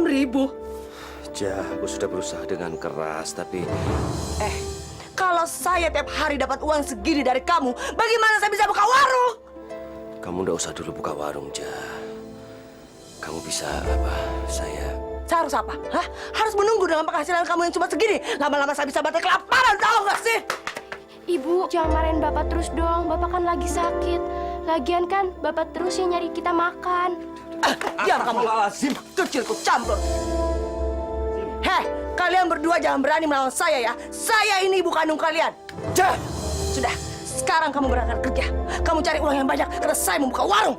6.000. Ja, aku sudah berusaha dengan keras, tapi... Kalau saya tiap hari dapat uang segini dari kamu, bagaimana saya bisa buka warung? Kamu nggak usah dulu buka warung, Ja. Kamu bisa apa? Saya harus apa? Hah? Harus menunggu dengan penghasilan kamu yang cuma segini. Lama-lama saya bisa batal kelaparan, tahu nggak sih? Ibu, jangan marahin Bapak terus dong. Bapak kan lagi sakit. Lagian kan Bapak terus yang nyari kita makan. Diam kamu. Kecil ku campur. Heh, kalian berdua jangan berani melawan saya ya. Saya ini ibu kandung kalian. Ja! Sudah, sekarang kamu berangkat kerja. Kamu cari uang yang banyak karena saya membuka warung.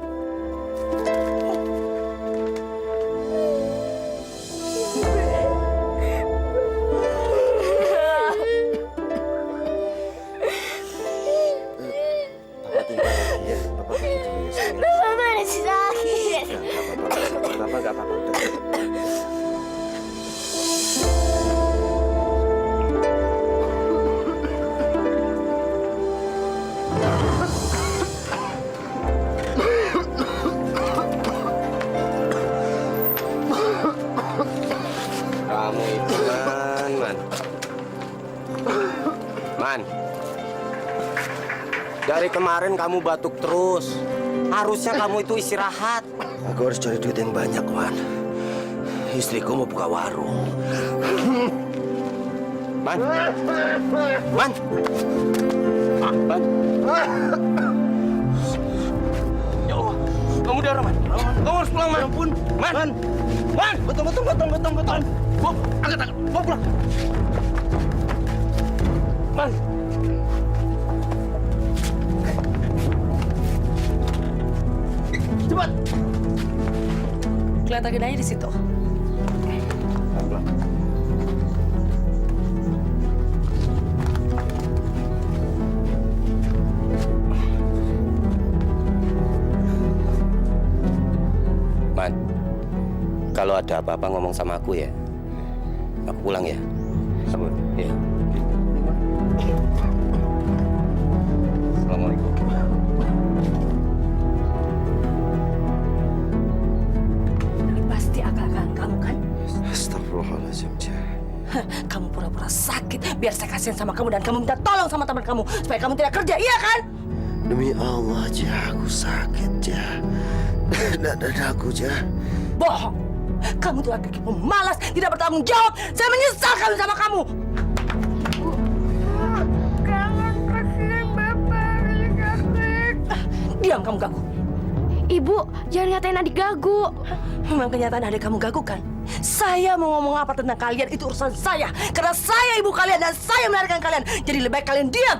Papa tinggal lagi ya. Papa pergi dulu ya, sayang. Bapak masih sakit. Papa nggak apa-apa. Kamu itu, Man. Dari kemarin kamu batuk terus. Harusnya kamu itu istirahat. Aku harus cari duit yang banyak, Man. Istriku mau buka warung. Man. Man. Man. Ya Allah, kamu darah, Man. Kamu harus pulang, Man. Ampun. Man. Man. Betul. Bawa, angkat. Bawa pulang. Man. Cepat. Kelihatan aja di situ. Man, kalau ada apa-apa ngomong sama aku ya. Aku pulang ya. Sabun. Ya. Assalamualaikum. Ini pasti akal-akalan kamu kan? Astagfirullahaladzim, Ja. Kamu pura-pura sakit biar saya kasihan sama kamu dan kamu minta tolong sama teman kamu supaya kamu tidak kerja, iya kan? Demi Allah, Ja, aku sakit, Ja. Dadaku, Ja. Bohong. Kamu tuh laki-laki pemalas, tidak bertanggung jawab. Saya menyesal kawin sama kamu. Jangan kasihan Bapak, sakit. Diam kamu gagu. Ibu, jangan ngatain adik gagu. Memang kenyataan adik kamu gagu kan? Saya mau ngomong apa tentang kalian itu urusan saya. Karena saya ibu kalian dan saya melahirkan kalian. Jadi lebih baik kalian diam.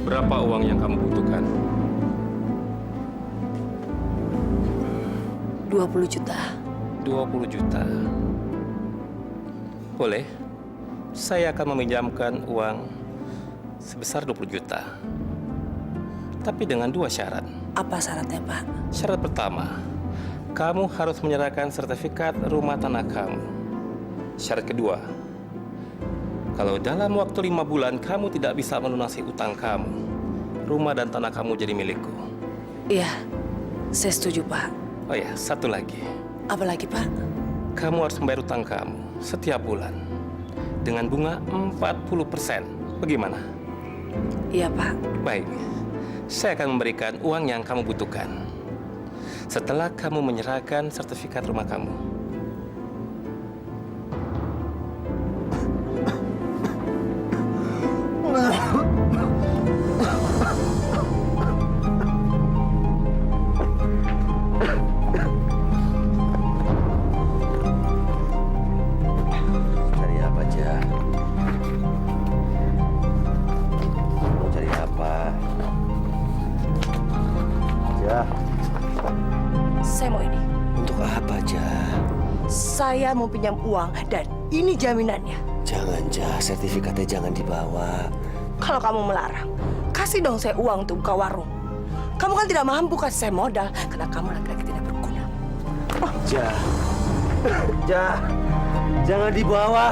Berapa uang yang kamu butuhkan? 20 juta. 20 juta. Boleh. Saya akan meminjamkan uang sebesar 20 juta. Tapi dengan 2 syarat. Apa syaratnya, Pak? Syarat pertama, kamu harus menyerahkan sertifikat rumah tanah kamu. Syarat kedua, kalau dalam waktu 5 bulan kamu tidak bisa melunasi utang kamu, rumah dan tanah kamu jadi milikku. Iya, saya setuju, Pak. Oh ya, satu lagi. Apa lagi, Pak? Kamu harus membayar utang kamu setiap bulan dengan bunga 40%. Bagaimana? Iya, Pak. Baik, saya akan memberikan uang yang kamu butuhkan setelah kamu menyerahkan sertifikat rumah kamu. Cari apa, Ja? Mau cari apa? Ja, Saya mau ini. untuk apa, Ja? Saya mau pinjam uang dan ini jaminannya. Jangan, Ja. Sertifikatnya jangan dibawa. Kalau kamu melarang, kasih dong saya uang untuk buka warung. Kamu kan tidak mampu kasih saya modal karena kamu laki-laki tidak berguna. Ja. Ja. Jangan dibawa.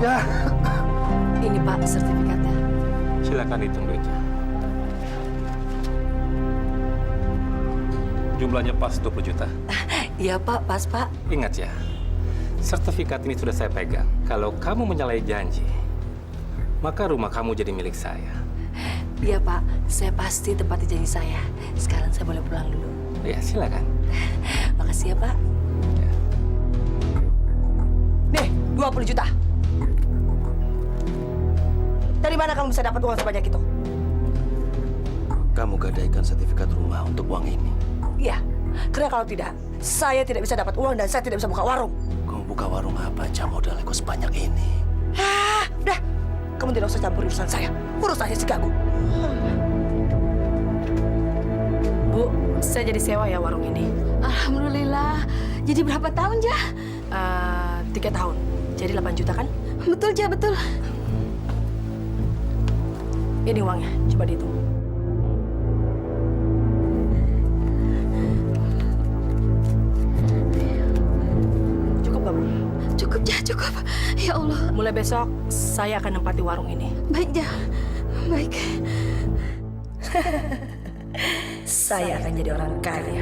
Ja. Ini, Pak, sertifikatnya. Silakan hitung duitnya. Jumlahnya pas 20 juta. Iya, Pak, pas, Pak. Ingat ya, sertifikat ini sudah saya pegang. Kalau kamu menyalahi janji, maka rumah kamu jadi milik saya. Iya, Pak, saya pasti tepati janji saya. Sekarang saya boleh pulang dulu. Ya, silakan. Makasih ya, Pak. Ya. Nih, 20 juta. Dari mana kamu bisa dapat uang sebanyak itu? Kamu gadaikan sertifikat rumah untuk uang ini. Iya, karena kalau tidak, saya tidak bisa dapat uang dan saya tidak bisa buka warung. Kamu buka warung apa, Ja? Modalnya kok sebanyak ini. Udah. Kamu tidak usah campur urusan saya. Urus aja si Gagu. Bu, saya jadi sewa ya warung ini. Alhamdulillah. Jadi berapa tahun, Ja? 3 tahun. Jadi 8 juta kan? Betul, Ja, betul. Ini uangnya, coba dihitung. Cukup gak, Bu? Cukup, Ja, cukup. Ya Allah. Mulai besok, saya akan nempati warung ini. Baik, Ja. Baik. Saya akan jadi orang kaya.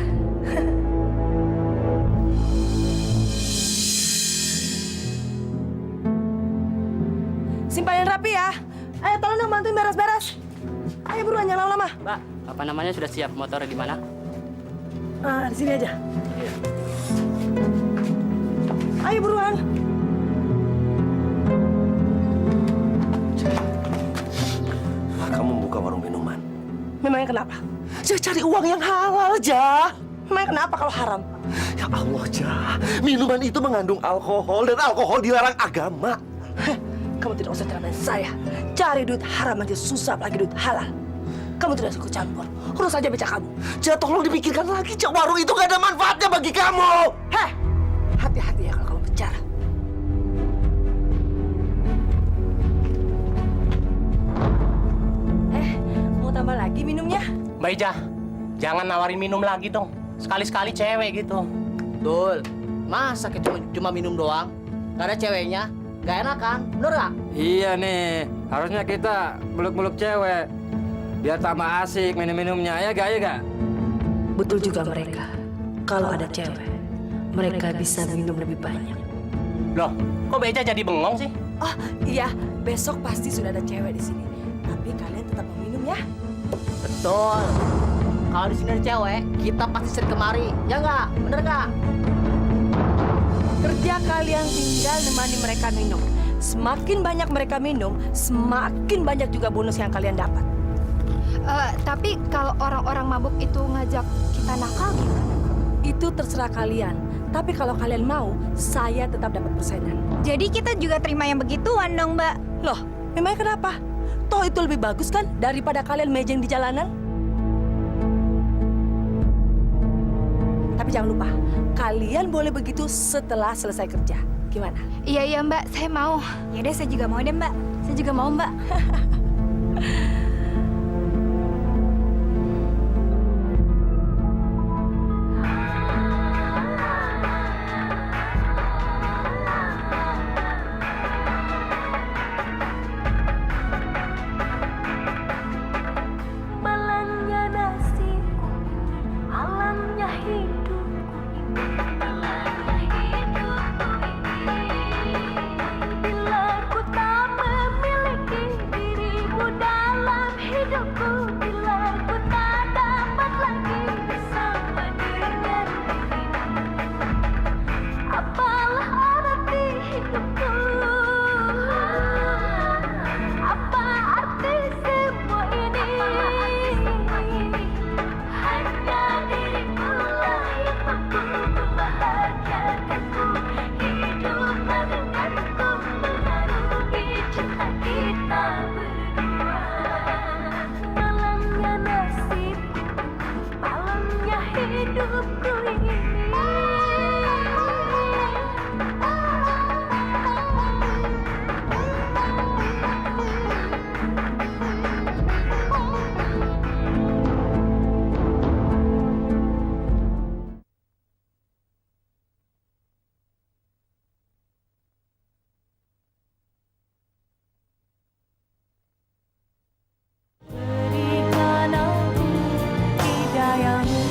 Simpanin rapi ya. Ayo tolong dong bantuin beres-beres. Ayo buruan, jangan lama-lama. Mbak, apa namanya sudah siap? Motornya di mana? Di sini aja. Ayo buruan. Kamu buka warung minuman. Memangnya kenapa? Saya cari uang yang halal aja. Memangnya kenapa kalau haram? Ya Allah, Ja. Minuman itu mengandung alkohol dan alkohol dilarang agama. Heh, kamu tidak usah ceramain saya. Cari duit haram aja susah, apalagi duit halal. Kamu tidak suka campur. Urus aja becak kamu. Ja, tolong dipikirkan lagi, Ja. Warung itu gak ada manfaatnya bagi kamu. Heh, hati-hati ya kalau kamu bicara. Mau tambah lagi minumnya? Mbak Ija, jangan nawarin minum lagi dong. Sekali-sekali cewek gitu. Betul. Masa kita cuma minum doang? Gak ada ceweknya? Gak enak kan? Bener gak? Iya nih, harusnya kita meluk-meluk cewek. Biar tambah asik minum-minumnya, ya gak? Betul juga mereka. Kalau ada cewek, mereka bisa minum lebih banyak. Loh, kok Beja jadi bengong sih? Oh iya, besok pasti sudah ada cewek di sini. Tapi kalian tetap meminum ya. Betul. Kalau di sini ada cewek, kita pasti sering kemari. Ya nggak? Bener nggak? Kerja kalian tinggal nemani mereka minum. Semakin banyak mereka minum, semakin banyak juga bonus yang kalian dapat. Tapi kalau orang-orang mabuk itu ngajak kita nakal gimana? Itu terserah kalian. Tapi kalau kalian mau, saya tetap dapat persenan. Jadi kita juga terima yang begituan dong, Mbak. Loh, memangnya kenapa? Toh itu lebih bagus kan daripada kalian mejeng di jalanan? Tapi jangan lupa, kalian boleh begitu setelah selesai kerja. Gimana? Iya Mbak, saya mau. Ya udah, saya juga mau deh, Mbak. Saya juga mau Mbak. Malamnya nasibku, malamnya hidupku ini, malamnya hidupku ini. Bila ku tak memiliki dirimu dalam hidupku, bila ku tak dapat lagi bersama dengan dirimu, apalah arti hidupku? Apa arti semua ini? Hanya dirimu lah yang mampu membahagiakanku. Hiduplah denganku mengarungi cinta kita berdua. Malamnya nasibku, malamnya hidupku ini. Berikan aku hidayamu.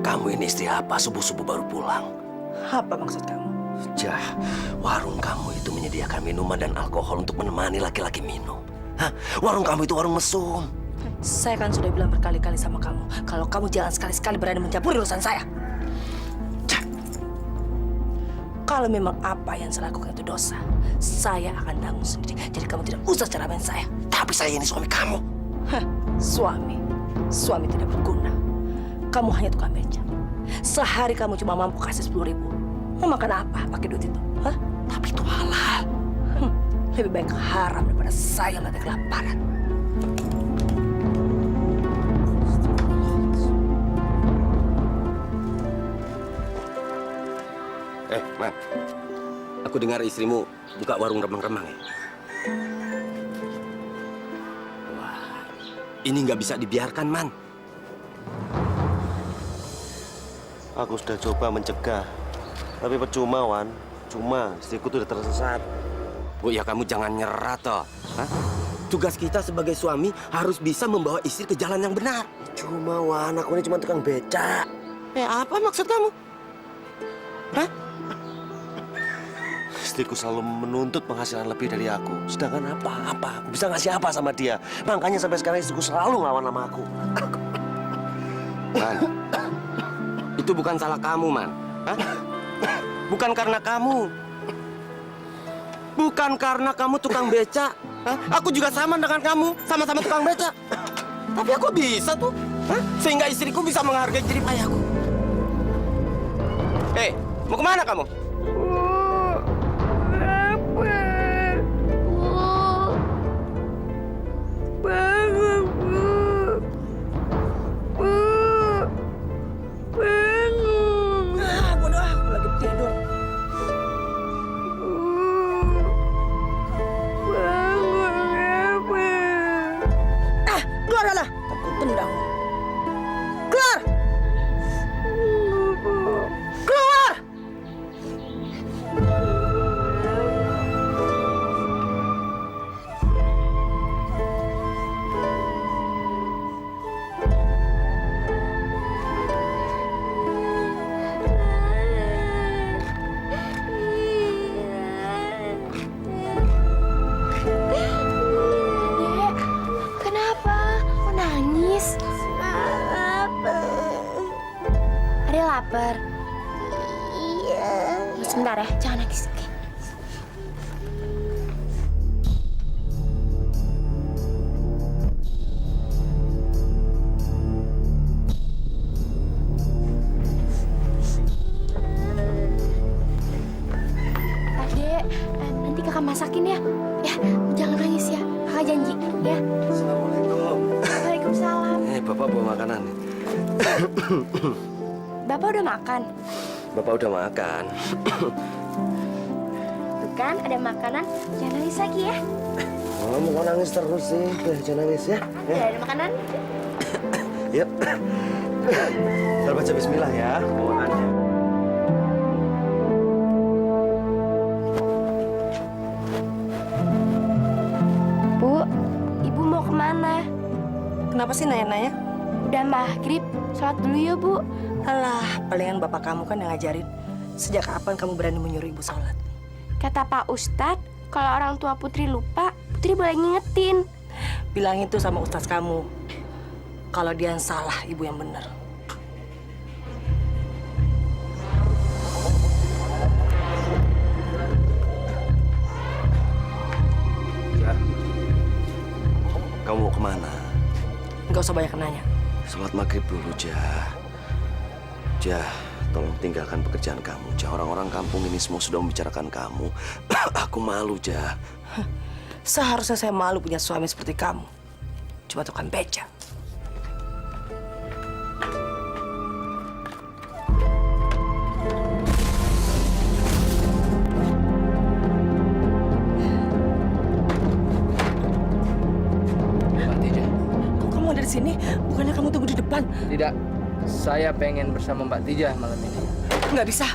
Kamu ini istri apa subuh-subuh baru pulang? Apa maksud kamu? Jah, warung kamu itu menyediakan minuman dan alkohol untuk menemani laki-laki minum. Hah? Warung kamu itu warung mesum. Saya kan sudah bilang berkali-kali sama kamu, kalau kamu jangan sekali-sekali berani mencampuri urusan saya. Jah, Kalau memang apa yang saya lakukan itu dosa, saya akan tanggung sendiri. Jadi kamu tidak usah ceramain saya. tapi saya ini suami kamu. Hah, suami tidak berguna. Kamu hanya tukang beca. Sehari kamu cuma mampu kasih 10.000. Mau makan apa pakai duit itu? Hah? Tapi itu halal. Lebih baik haram daripada saya mati kelaparan. Man, aku dengar istrimu buka warung remang-remang ya? Wah, ini nggak bisa dibiarkan, Man. Aku sudah coba mencegah, tapi percuma, Wan. Cuma istriku tuh udah tersesat. Bu, ya kamu jangan nyerah, toh. Hah? Tugas kita sebagai suami harus bisa membawa istri ke jalan yang benar. Cuma, Wan, aku ini cuma tukang beca. Apa maksud kamu? Hah? Istriku selalu menuntut penghasilan lebih dari aku. Sedangkan apa? Aku bisa ngasih apa sama dia? Makanya sampai sekarang istriku selalu ngelawan sama aku. Man, itu bukan salah kamu, Man. Hah? Bukan karena kamu. Bukan karena kamu tukang beca. Hah? Aku juga sama dengan kamu. Sama-sama tukang beca. Tapi aku bisa tuh. Hah? Sehingga istriku bisa menghargai jerih payahku. Mau kemana kamu? Lapar. Iya. Sebentar ya, jangan nangis. Oke. Adek, Bapak udah makan? Bapak udah makan. Tuh kan, ada makanan. Jangan nangis lagi ya. Kamu kok nangis terus sih? Jangan nangis ya. Ada makanan. Yuk. Kita baca bismillah ya. Makannya. Bu, Ibu mau kemana? Kenapa sih nanya-nanya? Udah maghrib, sholat dulu ya Bu. Alah, palingan bapak kamu kan yang ngajarin. Sejak kapan kamu berani menyuruh ibu sholat? Kata Pak Ustadz, kalau orang tua Putri lupa, Putri boleh ngingetin. Bilang itu sama ustaz kamu. Kalau dia yang salah, ibu yang benar. Ja, kamu mau kemana? Nggak usah banyak nanya. Sholat maghrib dulu, Ja. Ja, tolong tinggalkan pekerjaan kamu, Ja. Orang-orang kampung ini semua sudah membicarakan kamu. Aku malu, Ja. Seharusnya saya malu punya suami seperti kamu. Cuma tukang beca. Mbak Tija. Kok kamu ada di sini? Bukannya kamu tunggu di depan? Tidak, saya pengen bersama Mbak Tija malam ini. Nggak bisa.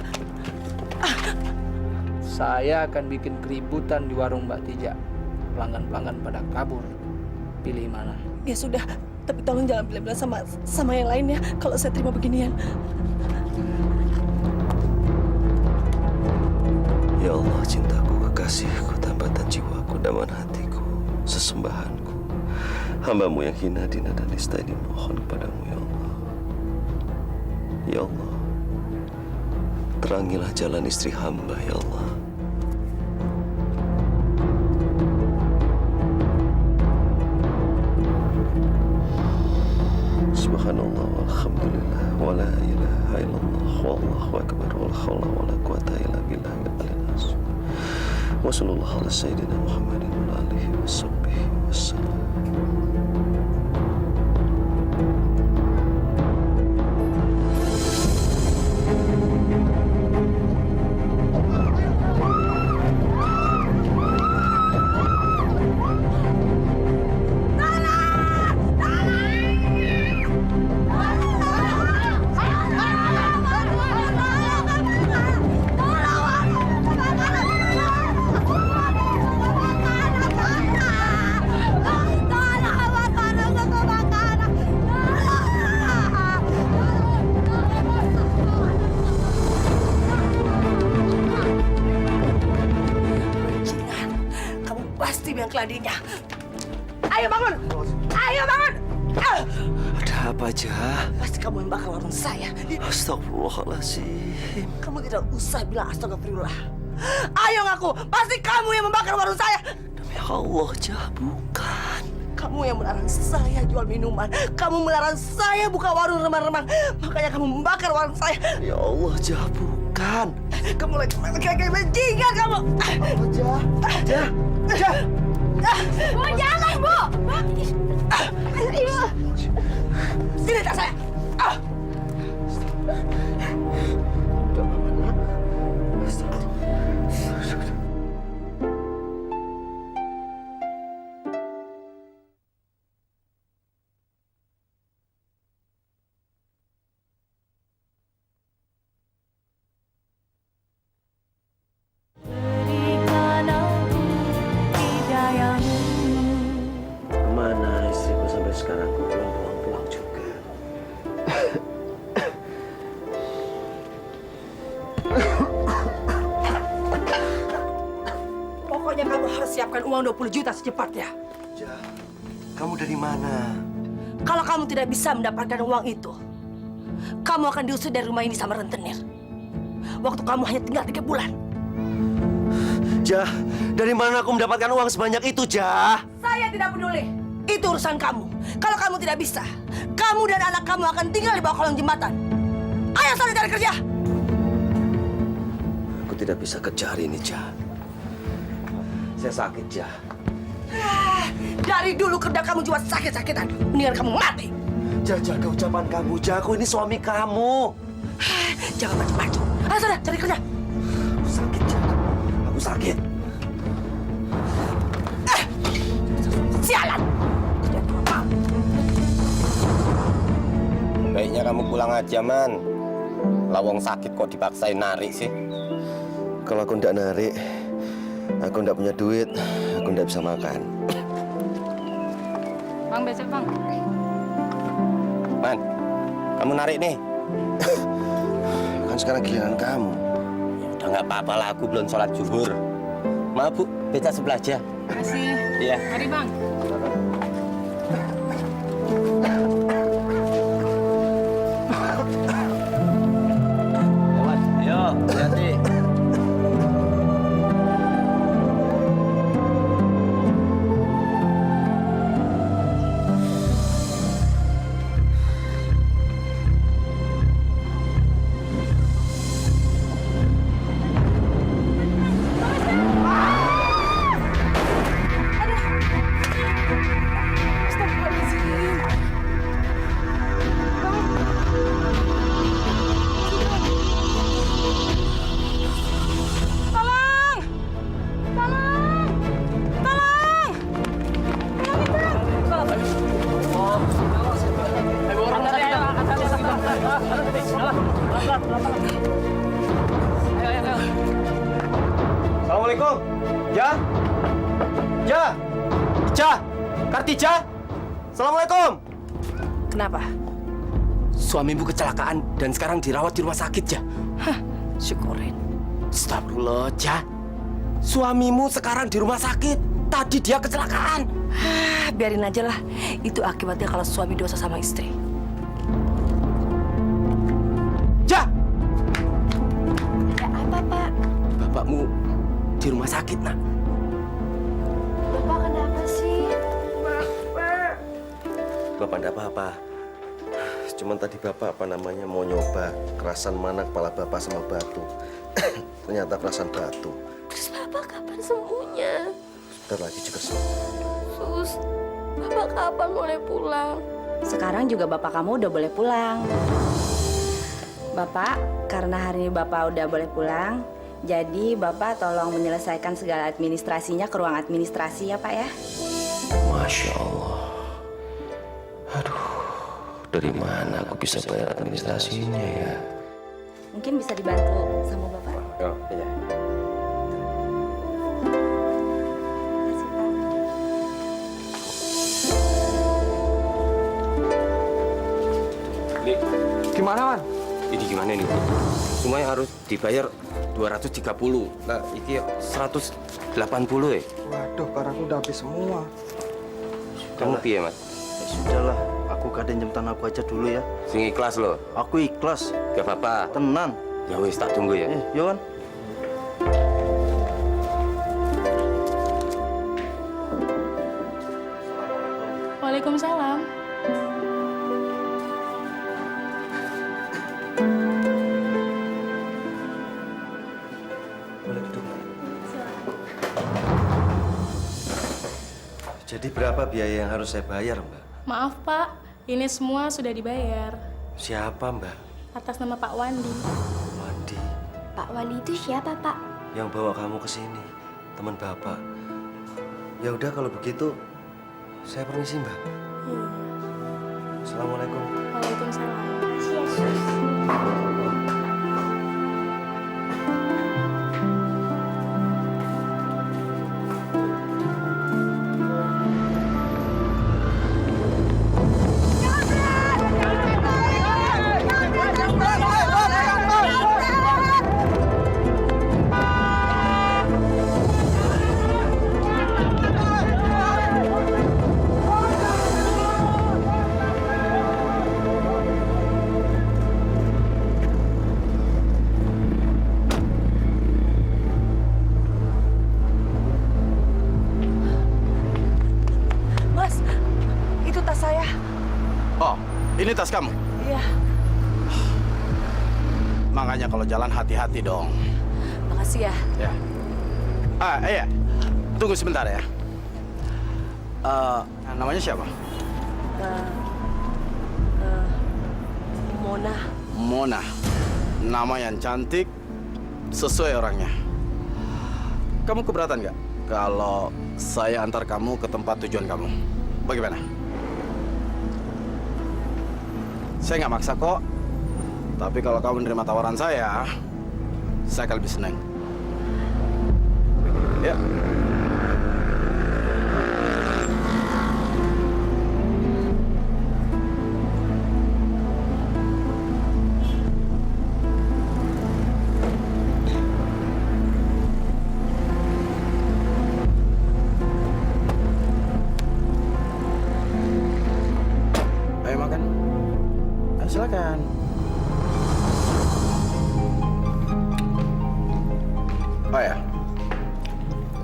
Saya akan bikin keributan di warung Mbak Tija. Pelanggan-pelanggan pada kabur. Pilih mana? Ya sudah, tapi tolong jangan bilang-bilang sama yang lain ya. Kalau saya terima beginian. Ya Allah, cintaku, kekasihku, tambatan jiwaku, daman hatiku, sesembahanku. Hambamu yang hina, dina, dan nista ini mohon kepadamu, ya Allah. Ya Allah, terangilah jalan istri hamba, ya Allah. Subhanallah, walhamdulillah, wa la ilaha illallah, wallahu akbar, wa la hawla wa la quwata illa billahil aliyyil azim. Wa sallallahu ala sayyidina Muhammadin wa alihi wa sahbihi wasallam. Kamu pasti biang keladinya. Ayo bangun! Ayo bangun! Ada apa, Ja? Pasti kamu yang bakar warung saya. Astagfirullahaladzim. Kamu tidak usah bilang astagfirullah. Ayo ngaku, pasti kamu yang membakar warung saya. Demi Allah, Ja, bukan. Kamu yang melarang saya jual minuman. Kamu melarang saya buka warung remang-remang. Makanya kamu membakar warung saya. Ya Allah, Ja, bukan. Kamu lagi kayak bajingan kamu. Ja, Ja, Ja. Bu, jangan Bu! Ibu! Sini tas saya. Kemana istriku sampai sekarang belum pulang-pulang juga? Pokoknya kamu harus siapkan uang 20 juta secepatnya. Ja, kamu dari mana? Kalau kamu tidak bisa mendapatkan uang itu, kamu akan diusir dari rumah ini sama rentenir. Waktu kamu hanya tinggal 3 bulan. Ja, dari mana aku mendapatkan uang sebanyak itu, Ja? Saya tidak peduli. Itu urusan kamu. Kalau kamu tidak bisa, kamu dan anak kamu akan tinggal di bawah kolong jembatan. Ayo sana cari kerja. Aku tidak bisa kerja hari ini, Ja. Saya sakit, Ja. Dari dulu kerja kamu cuma sakit-sakitan. Mendingan kamu mati. Jaga ucapan kamu, Ja. Aku ini suami kamu. Jangan macam-macam. Ah, sudah, cari kerja. Aku sakit, Ja. Aku sakit. Sialan. Kerja apa? Baiknya kamu pulang aja, Man. Lawang sakit kok dipaksain narik sih. Kalau aku ndak narik, aku ndak punya duit, aku ndak bisa makan. Bang, besok bang. Man, kamu narik nih. Kan sekarang giliran kamu. Udah nggak apa-apa lah, aku belum sholat zuhur. Maaf, Bu, beca sebelah aja. Masih. Iya. Mari bang. Ayo, hati-hati. Assalamualaikum. Ja? Ja? Ja? Kartija? Assalamualaikum. Kenapa? Suamimu kecelakaan dan sekarang dirawat di rumah sakit, Ja. Hah, syukurin. Astagfirullah, Ja. Suamimu sekarang di rumah sakit. Tadi dia kecelakaan. Ah, biarin aja lah. Itu akibatnya kalau suami dosa sama istri. Ja! Ada apa, Pak? Bapakmu di rumah sakit, Nak. Bapak kenapa sih? Bapak ndak apa-apa. Cuman tadi Bapak mau nyoba kerasan mana kepala Bapak sama batu. Ternyata kerasan batu. Terus Bapak kapan sembuhnya? Bentar lagi juga sembuh. Sus, Bapak kapan boleh pulang? Sekarang juga bapak kamu udah boleh pulang. Bapak, karena hari ini bapak udah boleh pulang, jadi bapak tolong menyelesaikan segala administrasinya ke ruang administrasi ya Pak ya. Masya Allah. Aduh, dari mana aku bisa bayar administrasinya ya? Mungkin bisa dibantu sama bapak. Oh, iya. Gimana, Man? Ini gimana nih? Semuanya harus dibayar 230. Nah, ini 180 ya. Waduh, barangku udah habis semua. Kamu piye, Mas? Ya sudahlah, aku kadang jemtan aku aja dulu ya. Sing ikhlas loh. Aku ikhlas, Gak apa-apa. tenan. Ya wis, tak tunggu ya. Yon. Waalaikumsalam. Boleh duduk. Jadi berapa biaya yang harus saya bayar, Mbak? Maaf, Pak. Ini semua sudah dibayar. Siapa, Mbak? Atas nama Pak Wandi. Wandi. Pak Wandi itu siapa, Pak? Yang bawa kamu ke sini, teman Bapak. Ya udah kalau begitu, saya permisi, Mbak. Assalamualaikum. Waalaikumsalam. Mas, itu tas saya. Oh, ini tas kamu? Iya, Makanya kalau jalan hati-hati dong. makasih ya. Ya. Iya. Tunggu sebentar ya. Namanya siapa? Mona. Mona. Nama yang cantik, sesuai orangnya. Kamu keberatan nggak kalau saya antar kamu ke tempat tujuan kamu? Bagaimana? Saya nggak maksa kok. Tapi kalau kamu menerima tawaran saya akan lebih senang. Ya. Ayo makan. Ayo silakan. Oh ya,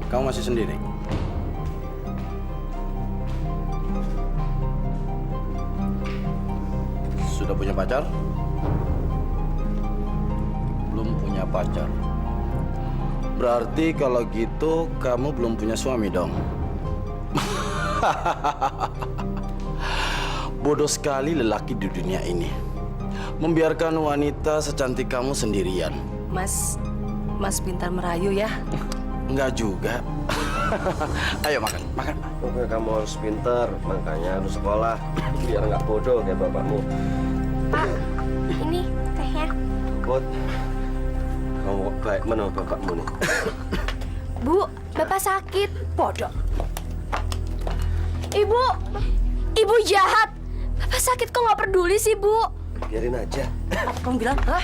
kamu masih sendiri? Sudah punya pacar? Belum punya pacar. Berarti kalau gitu kamu belum punya suami dong? Bodoh sekali lelaki di dunia ini. Membiarkan wanita secantik kamu sendirian. Mas pintar merayu ya. Enggak juga. Ayo makan, makan. Oke, kamu harus pintar, makanya harus sekolah. Biar nggak bodoh kayak bapakmu. Pak, ini tehnya. Bot, kamu baik mana bapakmu nih? Bu, Bapak sakit. Bodoh. Ibu jahat. Bapak sakit kok nggak peduli sih, Bu? Biarin aja. Apa kamu bilang? Hah?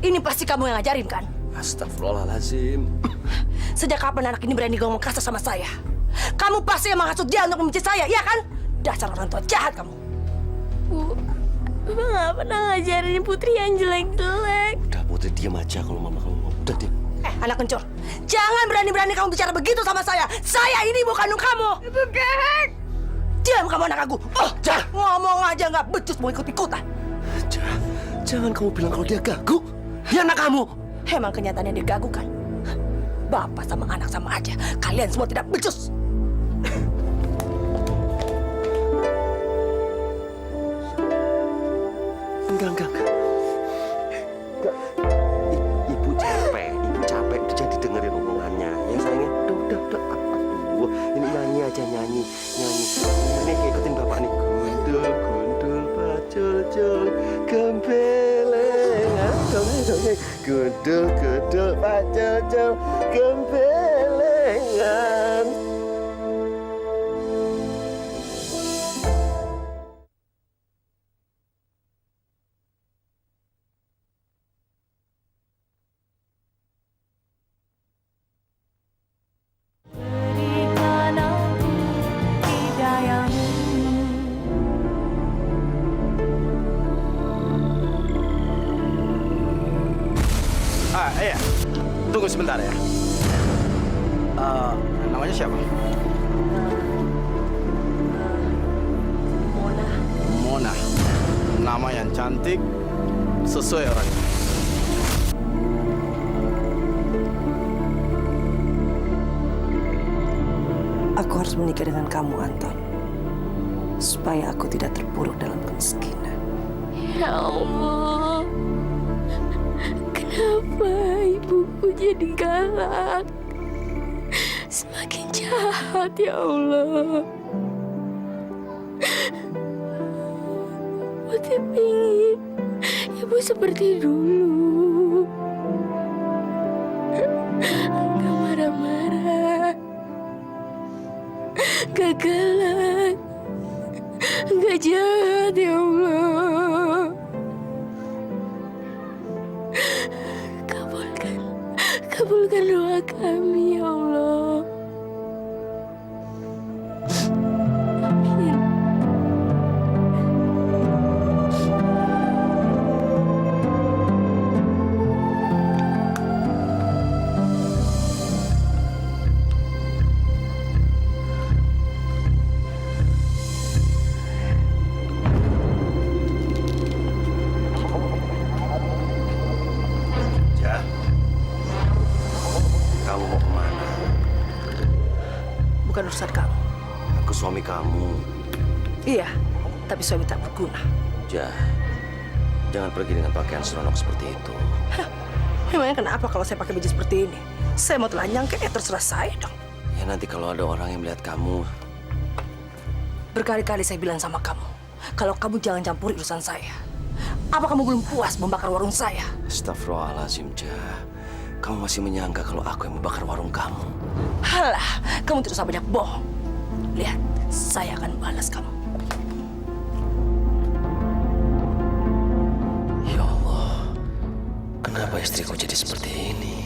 Ini pasti kamu yang ngajarin kan? Astagfirullahaladzim. Sejak kapan anak ini berani ngomong kasar sama saya? Kamu pasti yang menghasut dia untuk membenci saya, iya kan? Dasar orang tua jahat kamu. Bu, Bapak nggak pernah ngajarin Putri yang jelek-jelek. Udah Putri, diam aja kalau mama kamu mau. Udah diam. Anak kencur, jangan berani-berani kamu bicara begitu sama saya. Saya ini bukan kandung kamu. Itu gehek. Diam kamu anak aku. Oh, jangan ngomong aja nggak becus mau ikut-ikutan. Jangan kamu bilang kalau dia gagu. Dia anak kamu. Emang kenyataannya dia gagu kan? Bapak sama anak sama aja. Kalian semua tidak becus. Enggak. Ibu capek. Udah jadi dengerin omongannya. Ya sayangnya, udah. Aduh, ini nyanyi aja, nyanyi. Ini ikutin bapak nih. Gundul, pacul, gembelengan. Gundul, pacul, gembelengan. Iya. Tunggu sebentar ya. Namanya siapa? Mona. Nama yang cantik, sesuai orangnya. Aku harus menikah dengan kamu, Anton. Supaya aku tidak terpuruk dalam kemiskinan. Ya Allah. Kenapa ibuku jadi galak? Semakin jahat, ya Allah. Putri ingin ibu seperti dulu. Gak marah-marah. Gak galak. Gak jahat, ya Allah. Kabulkan doa kami, ya Allah. Amin. Bukan urusan kamu. Aku suami kamu. Iya, tapi suami tak berguna. Ja, Jangan pergi dengan pakaian seronok seperti itu. Memangnya kenapa kalau saya pakai baju seperti ini? Saya mau telanjang kayak terserah saya dong. Ya nanti kalau ada orang yang melihat kamu. Berkali-kali saya bilang sama kamu, kalau kamu jangan campuri urusan saya. Apa kamu belum puas membakar warung saya? Astagfirullahaladzim, Jah. Kamu masih menyangka kalau aku yang membakar warung kamu? Halah, kamu tidak usah banyak bohong. Lihat, saya akan balas kamu. Ya Allah, kenapa istriku jadi seperti ini?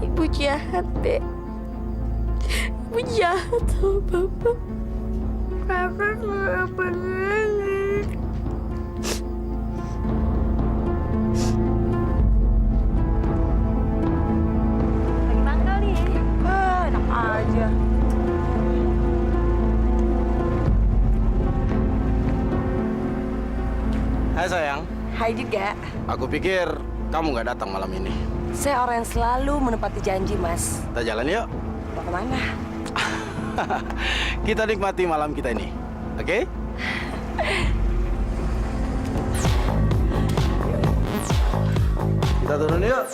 Ibu jahat, Dek. Ibu jahat sama Bapak. Bapak kenapa banget? Lagi mangkal nih. Enak aja. Hai sayang, Hai juga. aku pikir kamu nggak datang malam ini. Saya orang yang selalu menepati janji, Mas. Kita jalan yuk. Mau kemana? Kita nikmati malam kita ini, oke? Kita turun yuk.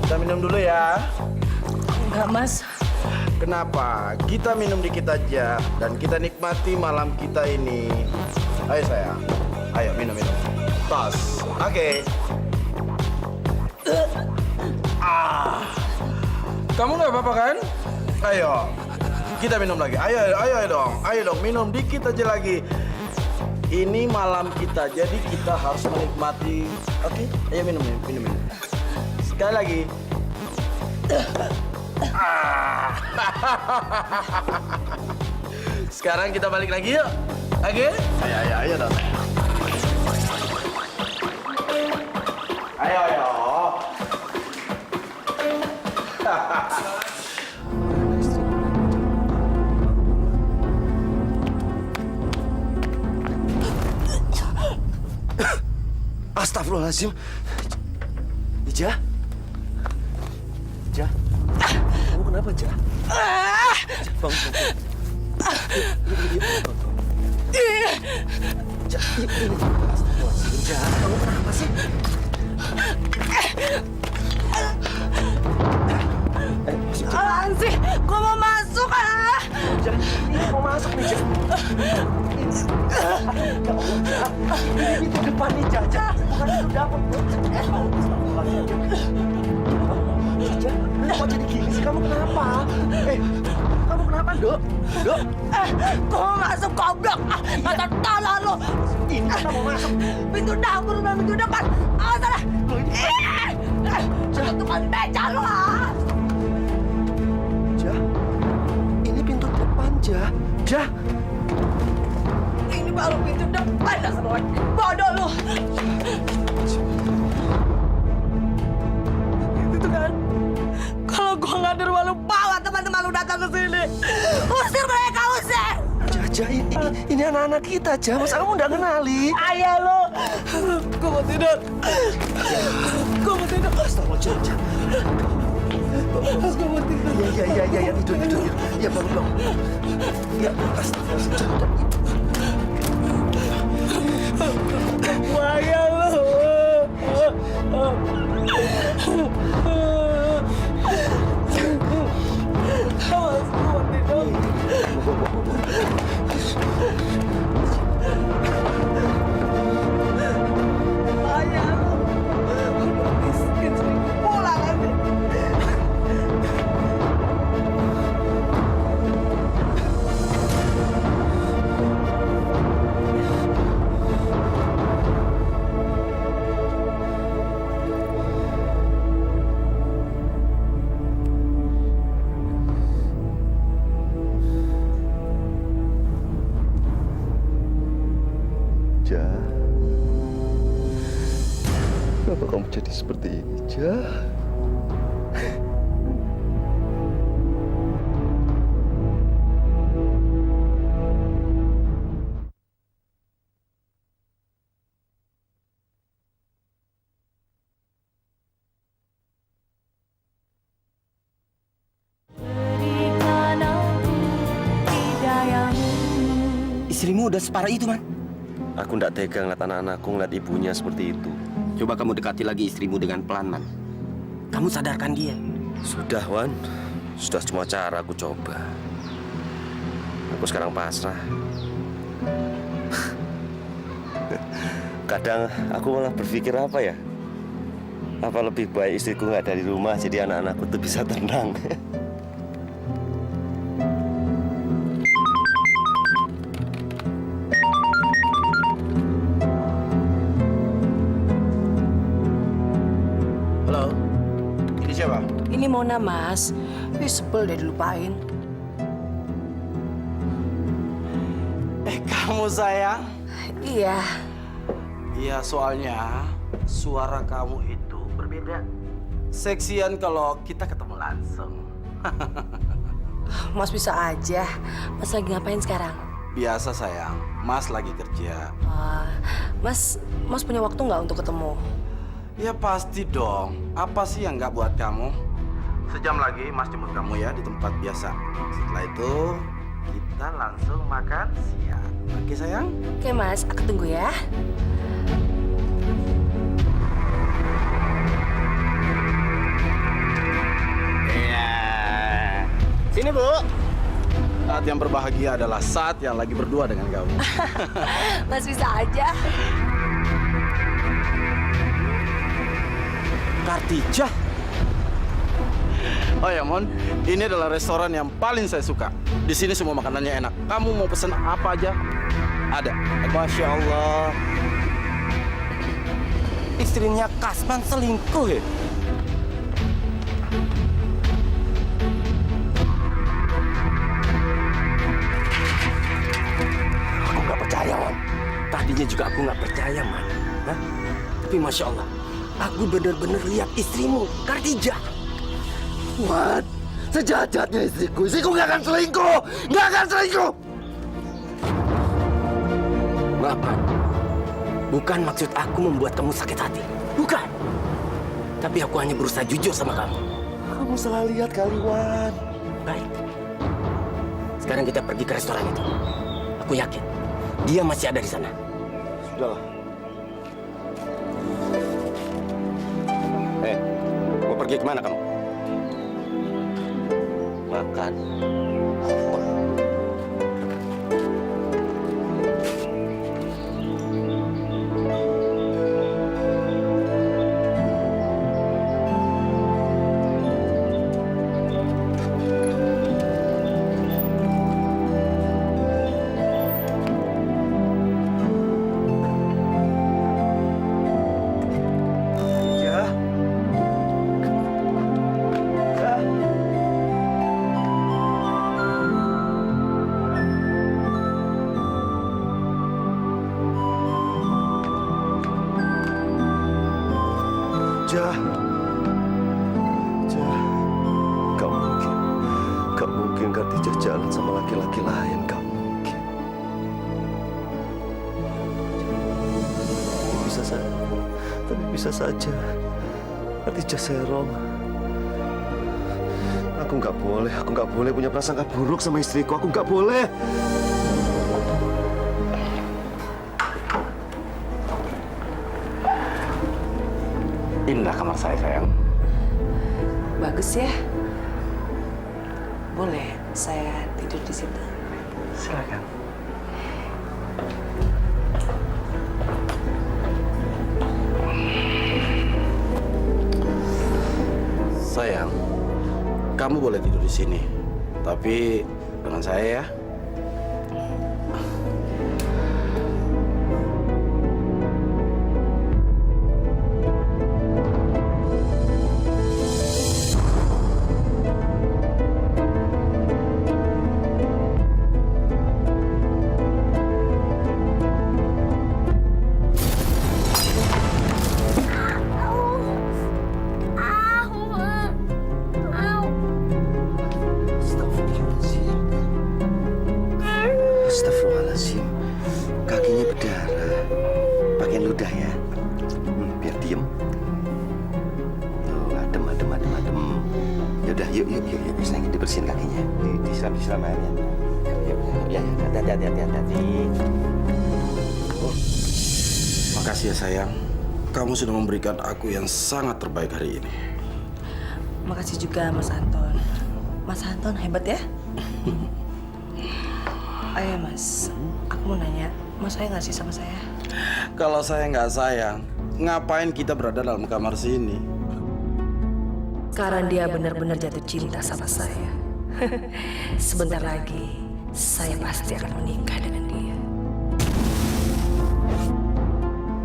Kita minum dulu ya. Enggak, Mas. Kenapa? Kita minum dikit aja dan kita nikmati malam kita ini. Ayo sayang, ayo minum. Tos, oke. Kamu nggak apa-apa kan? Ayo, kita minum lagi. Ayo dong, minum dikit aja lagi. Ini malam kita, jadi kita harus menikmati. Oke, ayo minum. Sekali lagi. Sekarang kita balik lagi yuk. Oke? Ayo dong. Ayo. Astagfirullahaladzim. Jah? Kamu kenapa, Jah? Bangun. Jah, ini. Astagfirullahaladzim, Jah. Kamu kenapa sih? Apaan sih? Gua mau masuk, Jah, ini mau masuk nih, Jah. Ini pintu depan nih, Jah. Bukan pintu dapur. Astagfirullahaladzim, Jah. Kok jadi gini sih? Kamu kenapa? Kamu kenapa, Dok? Gua mau masuk, goblok. Mata tolong lu. Ini kita mau masuk. Pintu dapur dan pintu depan. Awas sana. Tukang beca lu. Jah, ini pintu depan, Jah. Ini baru pintu depan, dasar orang bodoh lu. Itu kan, kalau gua nggak di rumah lu, bawa teman-teman lu datang ke sini. Usir mereka, usir. Jah, ini anak-anak kita, Jah. Masa kamu nggak kenali? Ayah lu. Gua mau tidur. Astagfirullahaladzim, Jah. Gua mau tidur. Iya, tidur. Ya, bangun. Ya, astagfirullahaladzim, Jah. Ayah lu. Awas, gua mau tidur. Ayah lu. Miskin sering pulang nanti. Jah, kenapa kamu jadi seperti ini, Jah? Istrimu udah separah itu, Man. Aku nggak tega ngeliat anak-anakku ngeliat ibunya seperti itu. Coba kamu dekati lagi istrimu dengan pelan, Man. Kamu sadarkan dia. Sudah, Wan. Sudah semua cara aku coba. Aku sekarang pasrah. Kadang aku malah berpikir apa ya? Apa lebih baik istriku nggak ada di rumah jadi anak-anakku tuh bisa tenang. Halo, ini siapa? Ini Mona, Mas. Ih, sebel deh dilupain. Kamu sayang? Iya. Iya, soalnya suara kamu itu berbeda. Seksian kalau kita ketemu langsung. Mas bisa aja. Mas lagi ngapain sekarang? Biasa sayang, Mas lagi kerja. Mas punya waktu nggak untuk ketemu? Ya pasti dong. Apa sih yang nggak buat kamu? Sejam lagi Mas jemput kamu ya di tempat biasa. Setelah itu kita langsung makan siang. Oke sayang? Oke Mas, aku tunggu ya. Iya. Sini Bu. Saat yang berbahagia adalah saat yang lagi berdua dengan kamu. Mas bisa aja. Kartija. Oh ya Mon, ini adalah restoran yang paling saya suka. Di sini semua makanannya enak. Kamu mau pesen apa aja? Ada. Masya Allah. Istrinya Kasman selingkuh ya? Aku nggak percaya, Wan. Tadinya juga aku nggak percaya, Man. Hah? Tapi Masya Allah, aku benar-benar lihat istrimu, Kartija. Wan, sejahat-jahatnya istriku nggak akan selingkuh! Nggak akan selingkuh! Maaf, Man. Bukan maksud aku membuat kamu sakit hati. Bukan. Tapi aku hanya berusaha jujur sama kamu. Kamu salah lihat kali, Wan. Baik. Sekarang kita pergi ke restoran itu. Aku yakin dia masih ada di sana. Sudahlah. Mau pergi kemana kamu? Makan. Jah, gak mungkin Kartija jalan sama laki-laki lain, gak mungkin. Tapi bisa saja Kartija serong. Aku nggak boleh punya prasangka buruk sama istriku, aku nggak boleh. Inilah kamar saya sayang. Bagus ya. Boleh saya tidur di situ? Silakan. Sayang, kamu boleh tidur di sini, tapi dengan saya ya. Astagfirullahaladzim, kakinya berdarah. Pakai ludah ya, biar diem. Oh, adem. Yaudah, yuk, sayang, dibersihin kakinya. Disiram airnya. Yuk, ya, hati-hati. hati-hati. Makasih ya sayang. Kamu sudah memberikan aku yang sangat terbaik hari ini. Makasih juga Mas Anton. Mas Anton hebat ya. Ayo Mas, aku mau nanya, Mas sayang nggak sih sama saya? Kalau saya nggak sayang, ngapain kita berada dalam kamar sini? Sekarang dia benar-benar jatuh cinta sama saya. Sebentar lagi, saya pasti akan menikah dengan dia.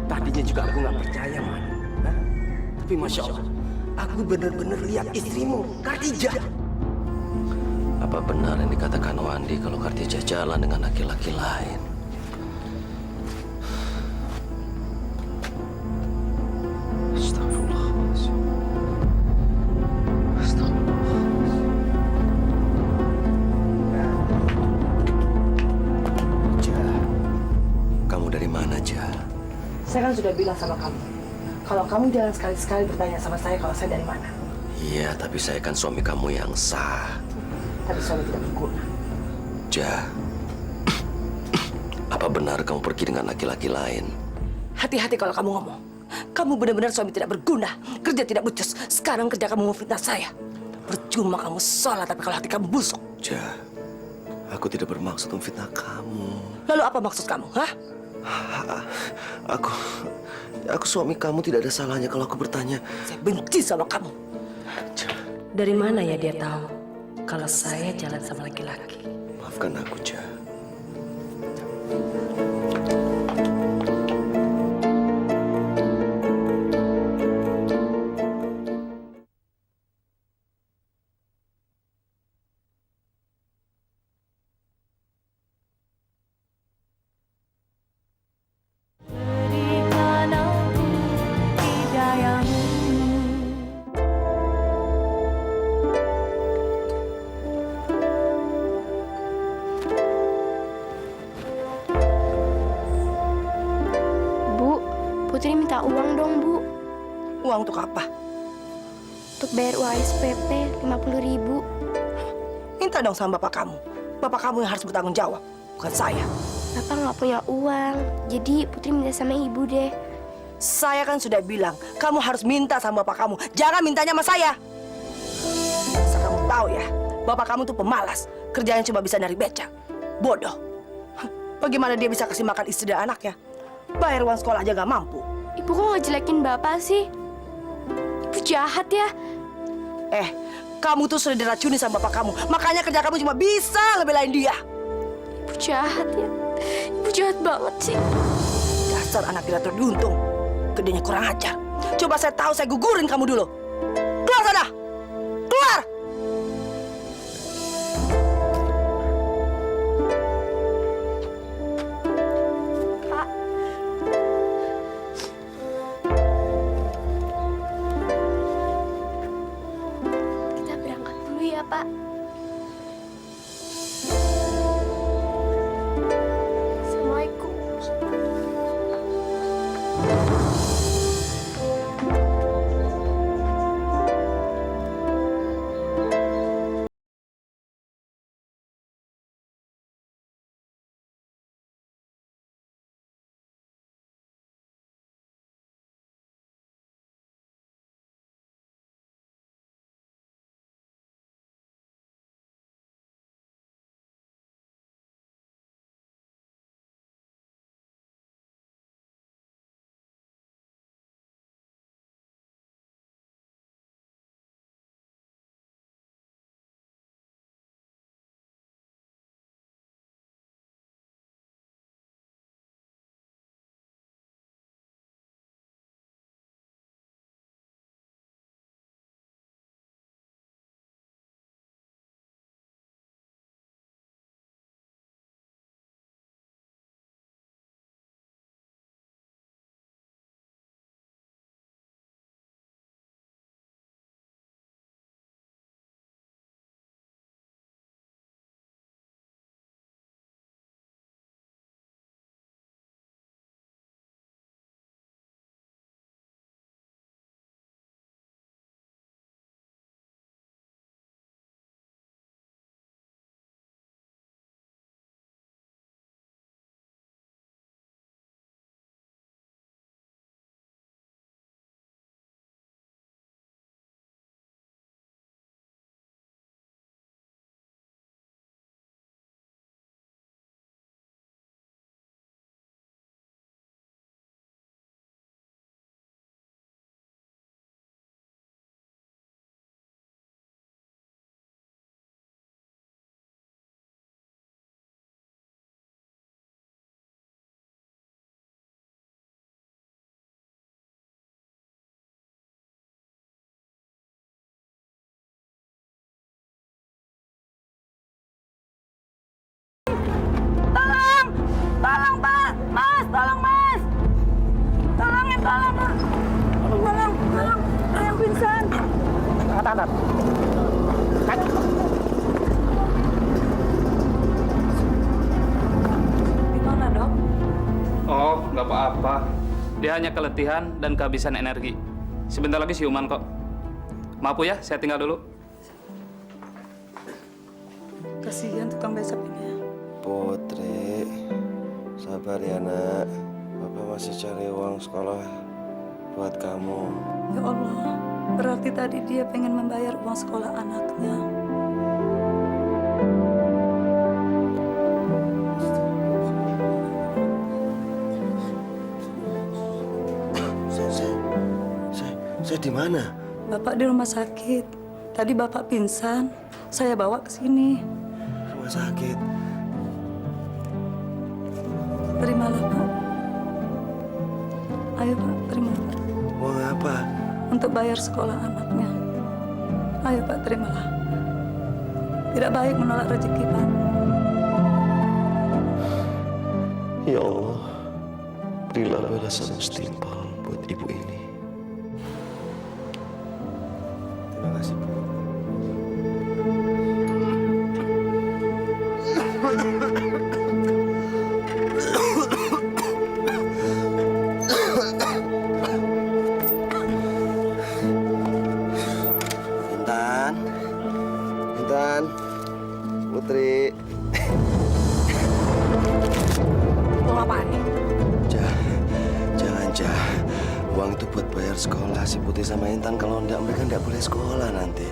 Tadinya juga aku nggak percaya, Man. Hah? Tapi Masya Allah, aku benar-benar lihat istrimu, Khadijah. Apa benar yang dikatakan Wandi kalau Khadijah jalan dengan laki-laki lain? Astagfirullahaladzim. Jah, kamu dari mana, Jah? Saya kan sudah bilang sama kamu, kalau kamu jangan sekali-sekali bertanya sama saya kalau saya dari mana. Iya, tapi saya kan suami kamu yang sah. Tapi suami tidak berguna. Jah, apa benar kamu pergi dengan laki-laki lain? Hati-hati kalau kamu ngomong. Kamu benar-benar suami tidak berguna, kerja tidak becus. Sekarang kerja kamu memfitnah saya. Percuma kamu sholat, tapi kalau hati kamu busuk. Jah, aku tidak bermaksud memfitnah kamu. Lalu apa maksud kamu, hah? Aku suami kamu, tidak ada salahnya kalau aku bertanya. Saya benci sama kamu. Dari mana ya dia tahu kalau saya jalan sama laki-laki? Maafkan aku, Jah. Berikan aku hidayahmu. Bu, Putri minta uang dong, Bu. Uang untuk apa? Untuk bayar uang SPP 50.000. Minta dong sama bapak kamu. Bapak kamu yang harus bertanggung jawab, bukan saya. Bapak nggak punya uang, jadi Putri minta sama ibu deh. Saya kan sudah bilang, kamu harus minta sama bapak kamu. Jangan mintanya sama saya. Asal kamu tahu ya, bapak kamu tuh pemalas. Kerjanya cuma bisa nyari beca. Bodoh. Bagaimana dia bisa kasih makan istri dan anaknya? Bayar uang sekolah aja nggak mampu. Ibu kok nggak jelekin Bapak sih? Ibu jahat ya. Kamu tuh sudah diracuni sama bapak kamu. Makanya kerja kamu cuma bisa ngebelain dia. Ibu jahat ya. Ibu jahat banget sih. Dasar anak tidak teruntung. Gedenya kurang ajar. Coba saya tahu, saya gugurin kamu dulu. Keluar sana! Keluar! Pak. Kita berangkat dulu ya, Pak. Assalamualaikum. tahan. Gimana, Dok? Oh, nggak apa-apa. Dia hanya keletihan dan kehabisan energi. Sebentar lagi siuman kok. Maaf Bu ya, saya tinggal dulu. Kasihan tukang becak ini. Putri, sabar ya nak. Bapak masih cari uang sekolah buat kamu. Ya Allah, berarti tadi dia pengen membayar uang sekolah anaknya. Saya di mana? Bapak di rumah sakit. Tadi Bapak pingsan. Saya bawa ke sini. Rumah sakit. Terimalah, Pak. Ayo, Pak, terima. Uang apa? Untuk bayar sekolah anaknya. Ayo, Pak, terimalah. Tidak baik menolak rezeki, Pak. Ya Allah, berilah balasan setimpal buat ibu ini. Terima kasih, Bu. Intan, Putri. Uang apaan nih? Jangan. Uang itu buat bayar sekolah si Putri sama Intan. Kalau enggak, mereka enggak boleh sekolah nanti.